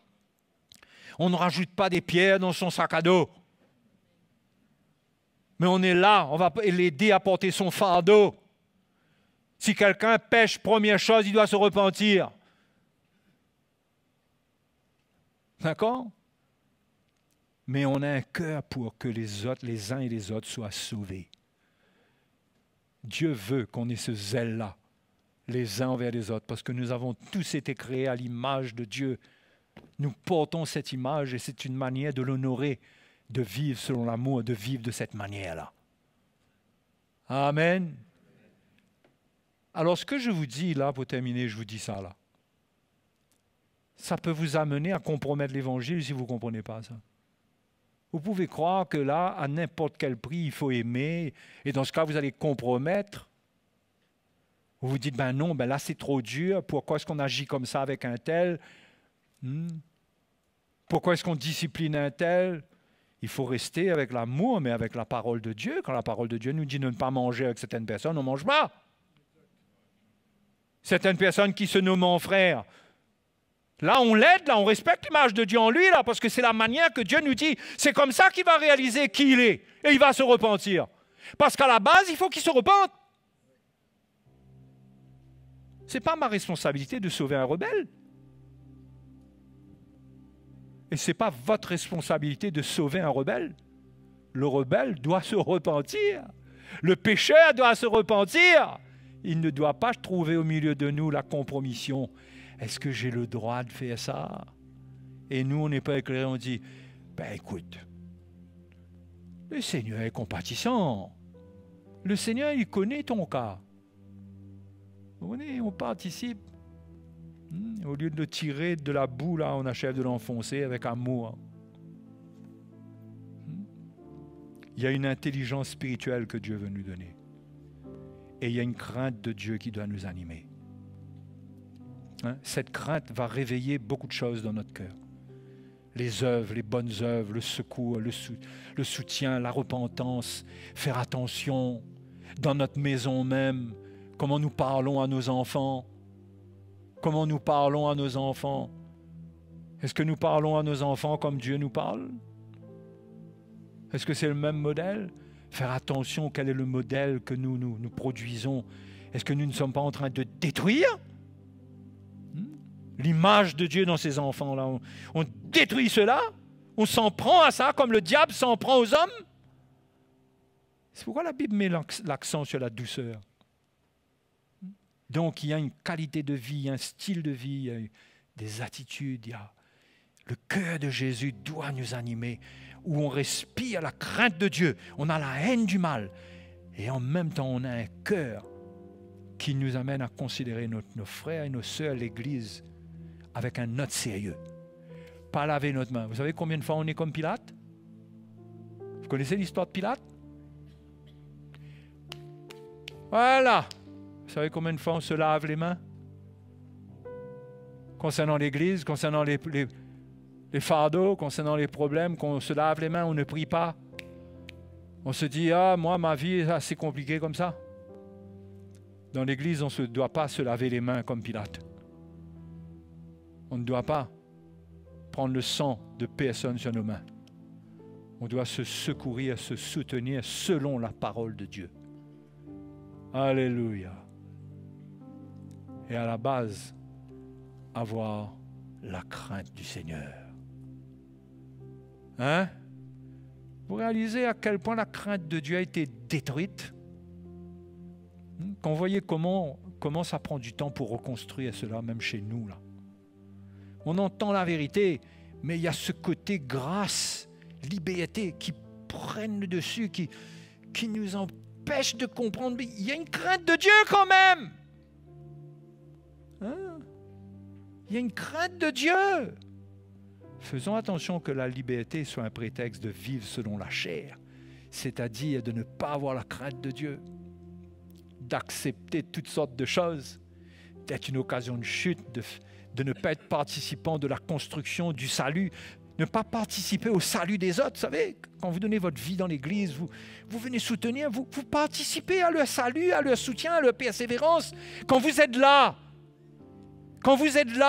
On ne rajoute pas des pierres dans son sac à dos. Mais on est là, on va l'aider à porter son fardeau. Si quelqu'un pêche, première chose, il doit se repentir. D'accord? Mais on a un cœur pour que les autres, les uns et les autres, soient sauvés. Dieu veut qu'on ait ce zèle-là, les uns envers les autres, parce que nous avons tous été créés à l'image de Dieu. Nous portons cette image et c'est une manière de l'honorer, de vivre selon l'amour, de vivre de cette manière-là. Amen. Alors, ce que je vous dis là, pour terminer, je vous dis ça là. Ça peut vous amener à compromettre l'Évangile si vous ne comprenez pas ça. Vous pouvez croire que là, à n'importe quel prix, il faut aimer, et dans ce cas, vous allez compromettre. Vous vous dites, ben non, ben là, c'est trop dur, pourquoi est-ce qu'on agit comme ça avec un tel? Pourquoi est-ce qu'on discipline un tel? Il faut rester avec l'amour, mais avec la parole de Dieu. Quand la parole de Dieu nous dit de ne pas manger avec certaines personnes, on ne mange pas. Certaines personnes qui se nomment mon frère, là, on l'aide, là, on respecte l'image de Dieu en lui, là, parce que c'est la manière que Dieu nous dit. C'est comme ça qu'il va réaliser qui il est, et il va se repentir. Parce qu'à la base, il faut qu'il se repente. Ce n'est pas ma responsabilité de sauver un rebelle. Et ce n'est pas votre responsabilité de sauver un rebelle. Le rebelle doit se repentir. Le pécheur doit se repentir. Il ne doit pas trouver au milieu de nous la compromission. Est-ce que j'ai le droit de faire ça? Et nous, on n'est pas éclairés, on dit, ben écoute, le Seigneur est compatissant. Le Seigneur, il connaît ton cas. On participe. Au lieu de le tirer de la boue, là, on achève de l'enfoncer avec amour. Il y a une intelligence spirituelle que Dieu veut nous donner. Et il y a une crainte de Dieu qui doit nous animer. Cette crainte va réveiller beaucoup de choses dans notre cœur. Les œuvres, les bonnes œuvres, le secours, le soutien, la repentance, faire attention dans notre maison même, comment nous parlons à nos enfants. Comment nous parlons à nos enfants. Est-ce que nous parlons à nos enfants comme Dieu nous parle? Est-ce que c'est le même modèle? Faire attention, quel est le modèle que nous produisons? Est-ce que nous ne sommes pas en train de détruire l'image de Dieu dans ces enfants-là? On détruit cela? On s'en prend à ça comme le diable s'en prend aux hommes? C'est pourquoi la Bible met l'accent sur la douceur. Donc il y a une qualité de vie, un style de vie, il y a des attitudes. Le cœur de Jésus doit nous animer, où on respire la crainte de Dieu, on a la haine du mal, et en même temps on a un cœur qui nous amène à considérer nos frères et nos sœurs à l'Église avec un autre sérieux. Pas laver notre main. Vous savez combien de fois on est comme Pilate? Vous connaissez l'histoire de Pilate? Voilà. Vous savez combien de fois on se lave les mains? Concernant l'Église, concernant les fardeaux, concernant les problèmes, qu'on se lave les mains, on ne prie pas. On se dit, moi, ma vie est assez compliquée comme ça. Dans l'Église, on ne doit pas se laver les mains comme Pilate. On ne doit pas prendre le sang de personne sur nos mains. On doit se secourir, se soutenir selon la parole de Dieu. Alléluia. Et à la base, avoir la crainte du Seigneur. Vous réalisez à quel point la crainte de Dieu a été détruite? Quand vous voyez comment ça prend du temps pour reconstruire cela, même chez nous, là. On entend la vérité, mais il y a ce côté grâce, liberté qui prennent le dessus, qui nous empêche de comprendre. Mais il y a une crainte de Dieu quand même. Il y a une crainte de Dieu. Faisons attention que la liberté soit un prétexte de vivre selon la chair, c'est-à-dire de ne pas avoir la crainte de Dieu, d'accepter toutes sortes de choses, d'être une occasion de chute, de ne pas être participant de la construction du salut, ne pas participer au salut des autres. Vous savez, quand vous donnez votre vie dans l'Église, vous venez soutenir, vous participez à leur salut, à leur soutien, à leur persévérance. Quand vous êtes là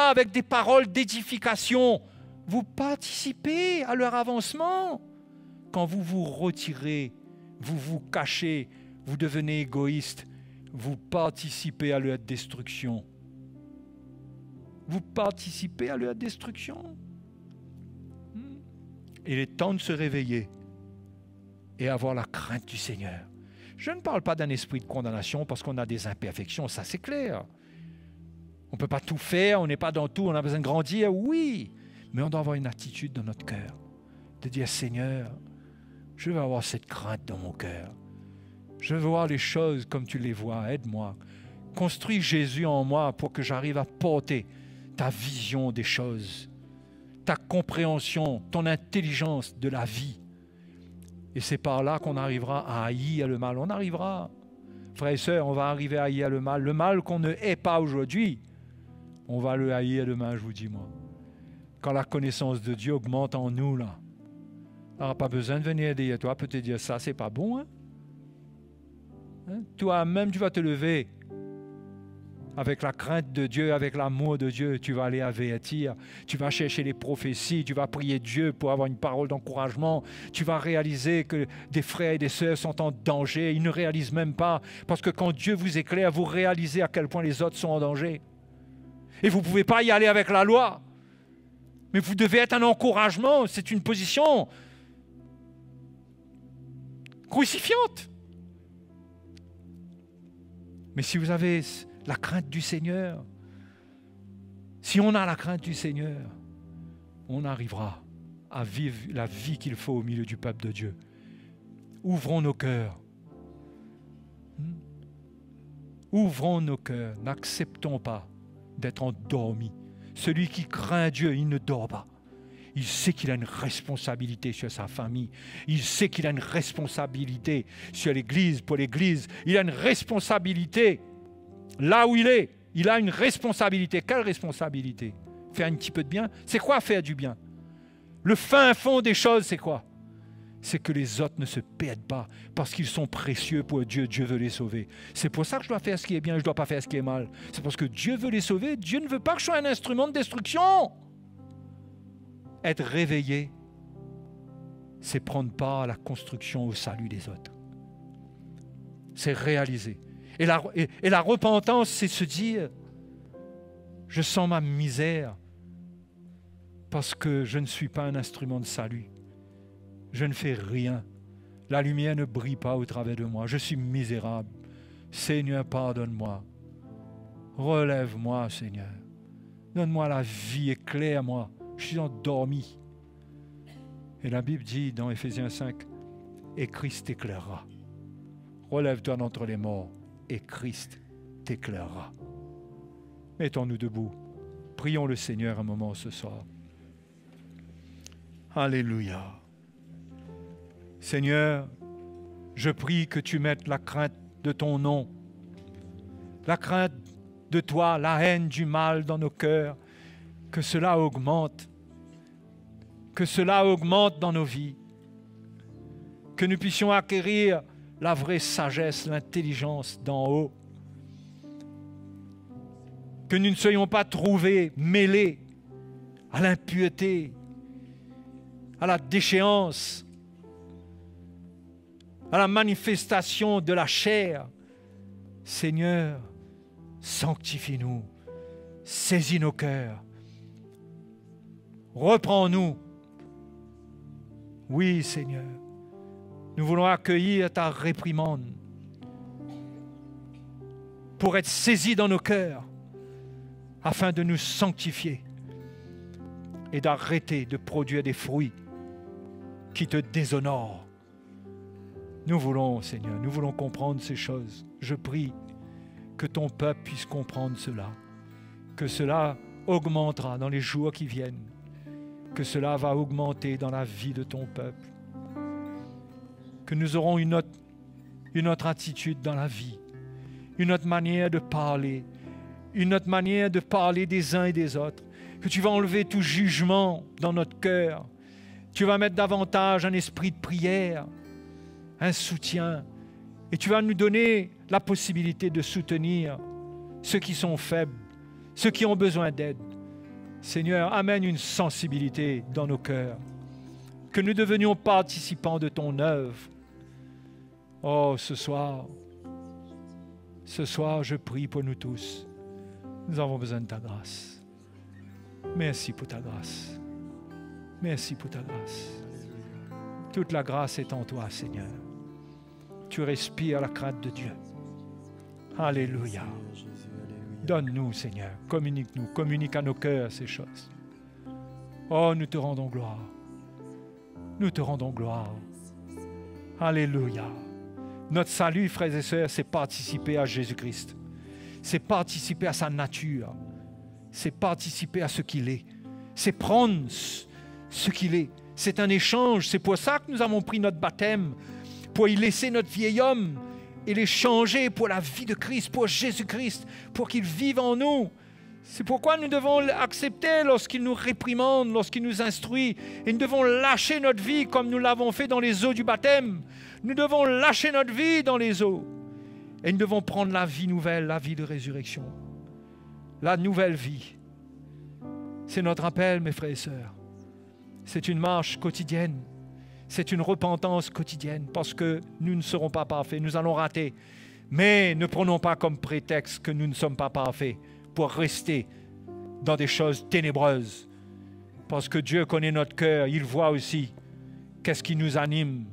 avec des paroles d'édification, vous participez à leur avancement. Quand vous vous retirez, vous vous cachez, vous devenez égoïste, vous participez à leur destruction. Vous participez à leur destruction. Il est temps de se réveiller et avoir la crainte du Seigneur. Je ne parle pas d'un esprit de condamnation parce qu'on a des imperfections, ça c'est clair. On ne peut pas tout faire, on n'est pas dans tout, on a besoin de grandir, oui. Mais on doit avoir une attitude dans notre cœur, de dire Seigneur, je veux avoir cette crainte dans mon cœur. Je veux voir les choses comme tu les vois. Aide-moi. Construis Jésus en moi pour que j'arrive à porter ta vision des choses, ta compréhension, ton intelligence de la vie. Et c'est par là qu'on arrivera à haïr le mal. On arrivera, frères et sœurs, on va arriver à haïr le mal. Le mal qu'on ne hait pas aujourd'hui, on va le haïr demain, je vous dis moi. Quand la connaissance de Dieu augmente en nous, là, on n'aura pas besoin de venir dire, toi, peut te dire ça, c'est pas bon, hein? Toi-même, tu vas te lever avec la crainte de Dieu, avec l'amour de Dieu. Tu vas aller avertir, tu vas chercher les prophéties, tu vas prier Dieu pour avoir une parole d'encouragement. Tu vas réaliser que des frères et des sœurs sont en danger. Ils ne réalisent même pas, parce que quand Dieu vous éclaire, vous réalisez à quel point les autres sont en danger. Et vous ne pouvez pas y aller avec la loi. Mais vous devez être un encouragement. C'est une position crucifiante. Mais si vous avez la crainte du Seigneur, si on a la crainte du Seigneur, on arrivera à vivre la vie qu'il faut au milieu du peuple de Dieu. Ouvrons nos cœurs. Ouvrons nos cœurs. N'acceptons pas d'être endormis. Celui qui craint Dieu, il ne dort pas. Il sait qu'il a une responsabilité sur sa famille. Il sait qu'il a une responsabilité sur l'Église, pour l'Église. Il a une responsabilité là où il est. Il a une responsabilité. Quelle responsabilité? Faire un petit peu de bien? C'est quoi faire du bien? Le fin fond des choses, c'est quoi? C'est que les autres ne se perdent pas parce qu'ils sont précieux pour Dieu. Dieu veut les sauver. C'est pour ça que je dois faire ce qui est bien, je ne dois pas faire ce qui est mal. C'est parce que Dieu veut les sauver. Dieu ne veut pas que je sois un instrument de destruction. Être réveillé, c'est prendre part à la construction, au salut des autres. C'est réaliser. Et la repentance, c'est se dire, je sens ma misère parce que je ne suis pas un instrument de salut. Je ne fais rien. La lumière ne brille pas au travers de moi. Je suis misérable. Seigneur, pardonne-moi. Relève-moi, Seigneur. Donne-moi la vie, éclaire-moi. Je suis endormi. Et la Bible dit dans Éphésiens 5, et Christ t'éclairera. Relève-toi d'entre les morts, et Christ t'éclairera. Mettons-nous debout. Prions le Seigneur un moment ce soir. Alléluia. Seigneur, je prie que tu mettes la crainte de ton nom, la crainte de toi, la haine du mal dans nos cœurs, que cela augmente dans nos vies, que nous puissions acquérir la vraie sagesse, l'intelligence d'en haut, que nous ne soyons pas trouvés mêlés à l'impureté, à la déchéance, à la manifestation de la chair. Seigneur, sanctifie-nous, saisis nos cœurs, reprends-nous. Oui, Seigneur, nous voulons accueillir ta réprimande pour être saisis dans nos cœurs afin de nous sanctifier et d'arrêter de produire des fruits qui te déshonorent. Nous voulons, Seigneur, nous voulons comprendre ces choses. Je prie que ton peuple puisse comprendre cela, que cela augmentera dans les jours qui viennent, que cela va augmenter dans la vie de ton peuple, que nous aurons une autre attitude dans la vie, une autre manière de parler, une autre manière de parler des uns et des autres, que tu vas enlever tout jugement dans notre cœur, tu vas mettre davantage un esprit de prière, un soutien, et tu vas nous donner la possibilité de soutenir ceux qui sont faibles, ceux qui ont besoin d'aide. Seigneur, amène une sensibilité dans nos cœurs, que nous devenions participants de ton œuvre. Oh, ce soir, je prie pour nous tous. Nous avons besoin de ta grâce. Merci pour ta grâce. Merci pour ta grâce. Toute la grâce est en toi, Seigneur. Tu respires la crainte de Dieu. Alléluia. Donne-nous, Seigneur. Communique-nous. Communique à nos cœurs ces choses. Oh, nous te rendons gloire. Nous te rendons gloire. Alléluia. Notre salut, frères et sœurs, c'est participer à Jésus-Christ. C'est participer à sa nature. C'est participer à ce qu'il est. C'est prendre ce qu'il est. C'est un échange. C'est pour ça que nous avons pris notre baptême, pour y laisser notre vieil homme et l'échanger pour la vie de Christ, pour Jésus-Christ, pour qu'il vive en nous. C'est pourquoi nous devons l'accepter lorsqu'il nous réprimande, lorsqu'il nous instruit. Et nous devons lâcher notre vie comme nous l'avons fait dans les eaux du baptême. Nous devons lâcher notre vie dans les eaux. Et nous devons prendre la vie nouvelle, la vie de résurrection. La nouvelle vie. C'est notre appel, mes frères et sœurs. C'est une marche quotidienne. C'est une repentance quotidienne parce que nous ne serons pas parfaits, nous allons rater. Mais ne prenons pas comme prétexte que nous ne sommes pas parfaits pour rester dans des choses ténébreuses. Parce que Dieu connaît notre cœur, il voit aussi qu'est-ce qui nous anime.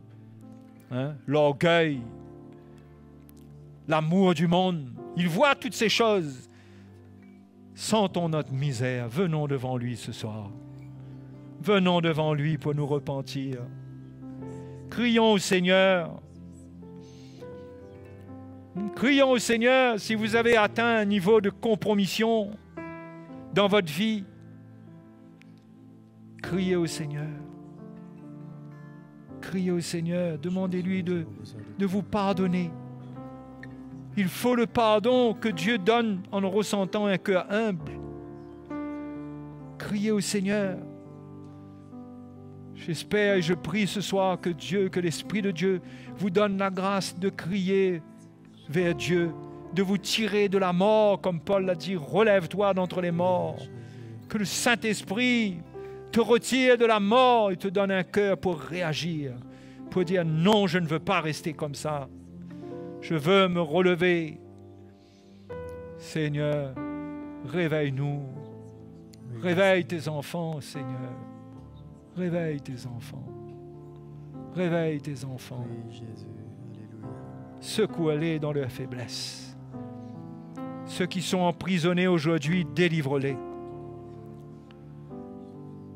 L'orgueil, l'amour du monde. Il voit toutes ces choses. Sentons notre misère. Venons devant lui ce soir. Venons devant lui pour nous repentir. Crions au Seigneur. Crions au Seigneur si vous avez atteint un niveau de compromission dans votre vie. Criez au Seigneur. Criez au Seigneur. Demandez-lui de vous pardonner. Il faut le pardon que Dieu donne en ressentant un cœur humble. Criez au Seigneur. J'espère et je prie ce soir que l'Esprit de Dieu vous donne la grâce de crier vers Dieu, de vous tirer de la mort, comme Paul l'a dit, relève-toi d'entre les morts. Que le Saint-Esprit te retire de la mort et te donne un cœur pour réagir, pour dire non, je ne veux pas rester comme ça. Je veux me relever. Seigneur, réveille-nous. Réveille tes enfants, Seigneur. Réveille tes enfants. Réveille tes enfants. Secoue-les dans leur faiblesse. Ceux qui sont emprisonnés aujourd'hui, délivre-les.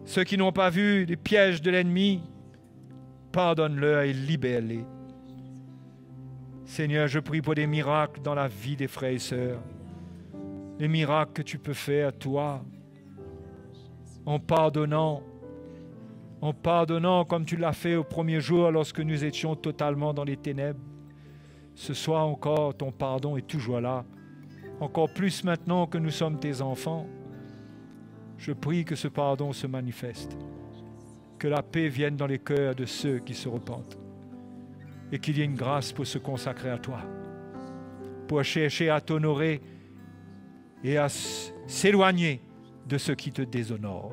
Ceux qui n'ont pas vu les pièges de l'ennemi, pardonne-leur et libère-les. Seigneur, je prie pour des miracles dans la vie des frères et sœurs. Les miracles que tu peux faire, toi, en pardonnant comme tu l'as fait au premier jour lorsque nous étions totalement dans les ténèbres. Ce soir encore, ton pardon est toujours là. Encore plus maintenant que nous sommes tes enfants. Je prie que ce pardon se manifeste. Que la paix vienne dans les cœurs de ceux qui se repentent. Et qu'il y ait une grâce pour se consacrer à toi. Pour chercher à t'honorer et à s'éloigner de ceux qui te déshonorent.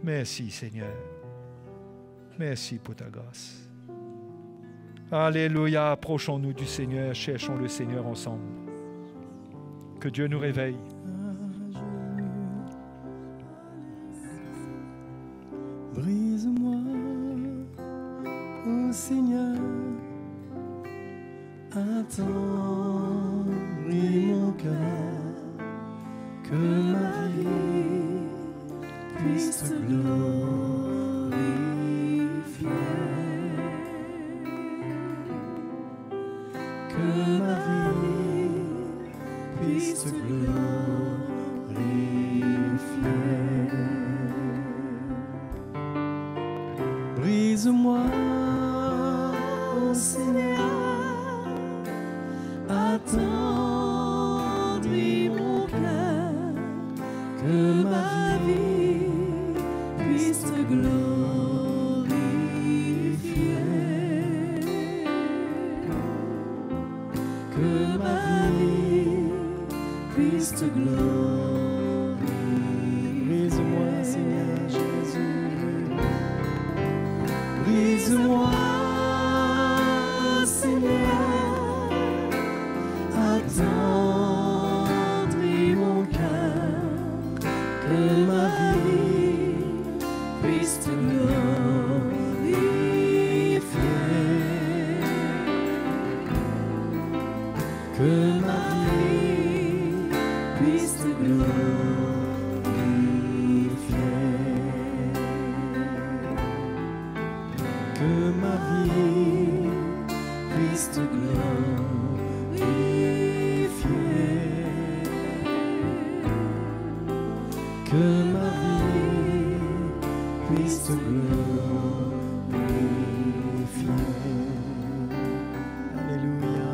Merci Seigneur. Merci pour ta grâce. Alléluia, approchons-nous du Seigneur, cherchons le Seigneur ensemble. Que Dieu nous réveille. Brise-moi, ô Seigneur, attendris mon cœur, que ma vie puisse te glorifier. Que ma vie puisse te glorifier. Brise-moi, ô Seigneur, attendris mon cœur, que ma vie puisse te glorifier. Que ma vie puisse te glorifier. Brise-moi, Seigneur Jésus. Brise-moi, Seigneur, attendris mon cœur, que ma vie puisse te glorifier. Que ma vie puisse te glorifier. Que ma vie puisse te glorifier. Que ma vie puisse te glorifier. Alléluia.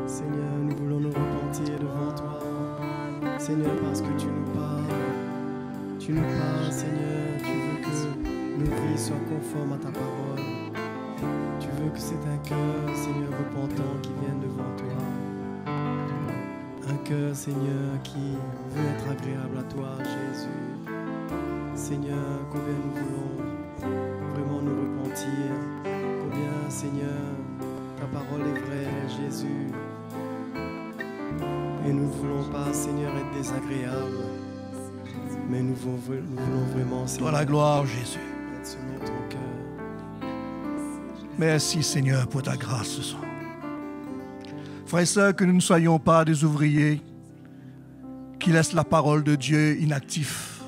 Seigneur, nous voulons nous repentir devant toi. Seigneur, parce que tu nous parles. Tu nous parles, Seigneur. Tu veux que nos vies soient conformes à ta parole. Tu veux que c'est un cœur, Seigneur, repentant qui vienne devant toi. Un cœur, Seigneur, qui veut être agréable à toi, Jésus. Seigneur, combien nous voulons vraiment nous repentir. Combien, Seigneur, ta parole est vraie, Jésus. Et nous ne voulons pas, Seigneur, être désagréables. Mais nous voulons vraiment, Seigneur, Toi la gloire, Jésus. être selon ton cœur. Merci, Seigneur, pour ta grâce ce soir. Frères et sœurs, que nous ne soyons pas des ouvriers qui laissent la parole de Dieu inactive,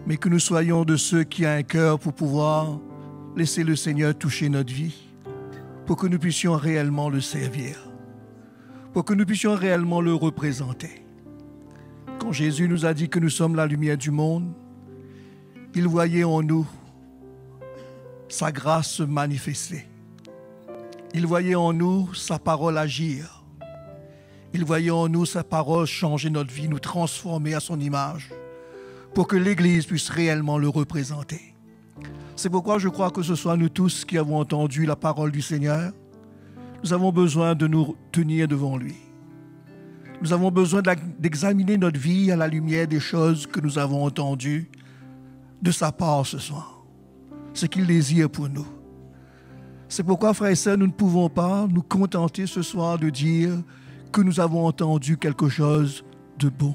mais que nous soyons de ceux qui ont un cœur pour pouvoir laisser le Seigneur toucher notre vie, pour que nous puissions réellement le servir, pour que nous puissions réellement le représenter. Quand Jésus nous a dit que nous sommes la lumière du monde, il voyait en nous sa grâce se manifester. Il voyait en nous sa parole agir. Il voyait en nous sa parole changer notre vie, nous transformer à son image, pour que l'Église puisse réellement le représenter. C'est pourquoi je crois que ce soit nous tous qui avons entendu la parole du Seigneur, nous avons besoin de nous tenir devant lui. Nous avons besoin d'examiner notre vie à la lumière des choses que nous avons entendues de sa part ce soir. Ce qu'il désire pour nous. C'est pourquoi, frères et sœurs, nous ne pouvons pas nous contenter ce soir de dire que nous avons entendu quelque chose de bon,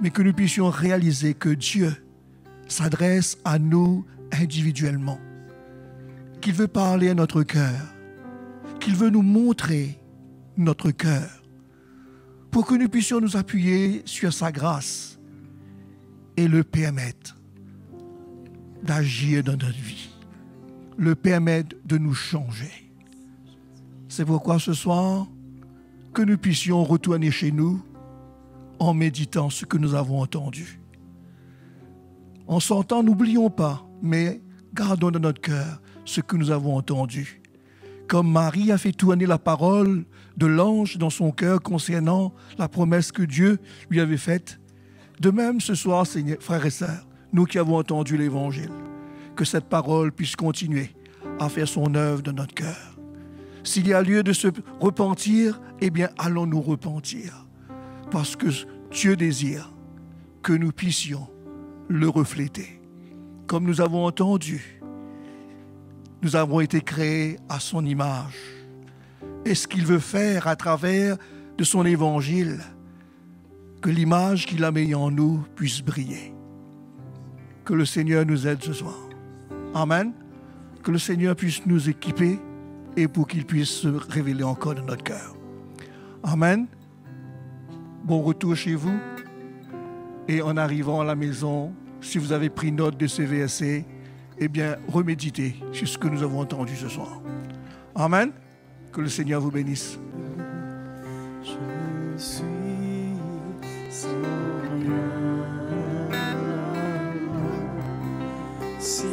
mais que nous puissions réaliser que Dieu s'adresse à nous individuellement, qu'il veut parler à notre cœur, qu'il veut nous montrer notre cœur, pour que nous puissions nous appuyer sur sa grâce et le permettre d'agir dans notre vie, le permettre de nous changer. C'est pourquoi ce soir, que nous puissions retourner chez nous en méditant ce que nous avons entendu. En sortant, n'oublions pas, mais gardons dans notre cœur ce que nous avons entendu. Comme Marie a fait tourner la parole de l'ange dans son cœur concernant la promesse que Dieu lui avait faite, de même ce soir, Seigneur, frères et sœurs, nous qui avons entendu l'Évangile, que cette parole puisse continuer à faire son œuvre dans notre cœur. S'il y a lieu de se repentir, eh bien, allons nous repentir. Parce que Dieu désire que nous puissions le refléter. Comme nous avons entendu, nous avons été créés à son image. Et ce qu'il veut faire à travers de son évangile, que l'image qu'il a mise en nous puisse briller. Que le Seigneur nous aide ce soir. Amen. Que le Seigneur puisse nous équiper et pour qu'il puisse se révéler encore dans notre cœur. Amen. Bon retour chez vous. Et en arrivant à la maison, si vous avez pris note de ces versets, eh bien, reméditez sur ce que nous avons entendu ce soir. Amen. Que le Seigneur vous bénisse. Je suis sans rien. Si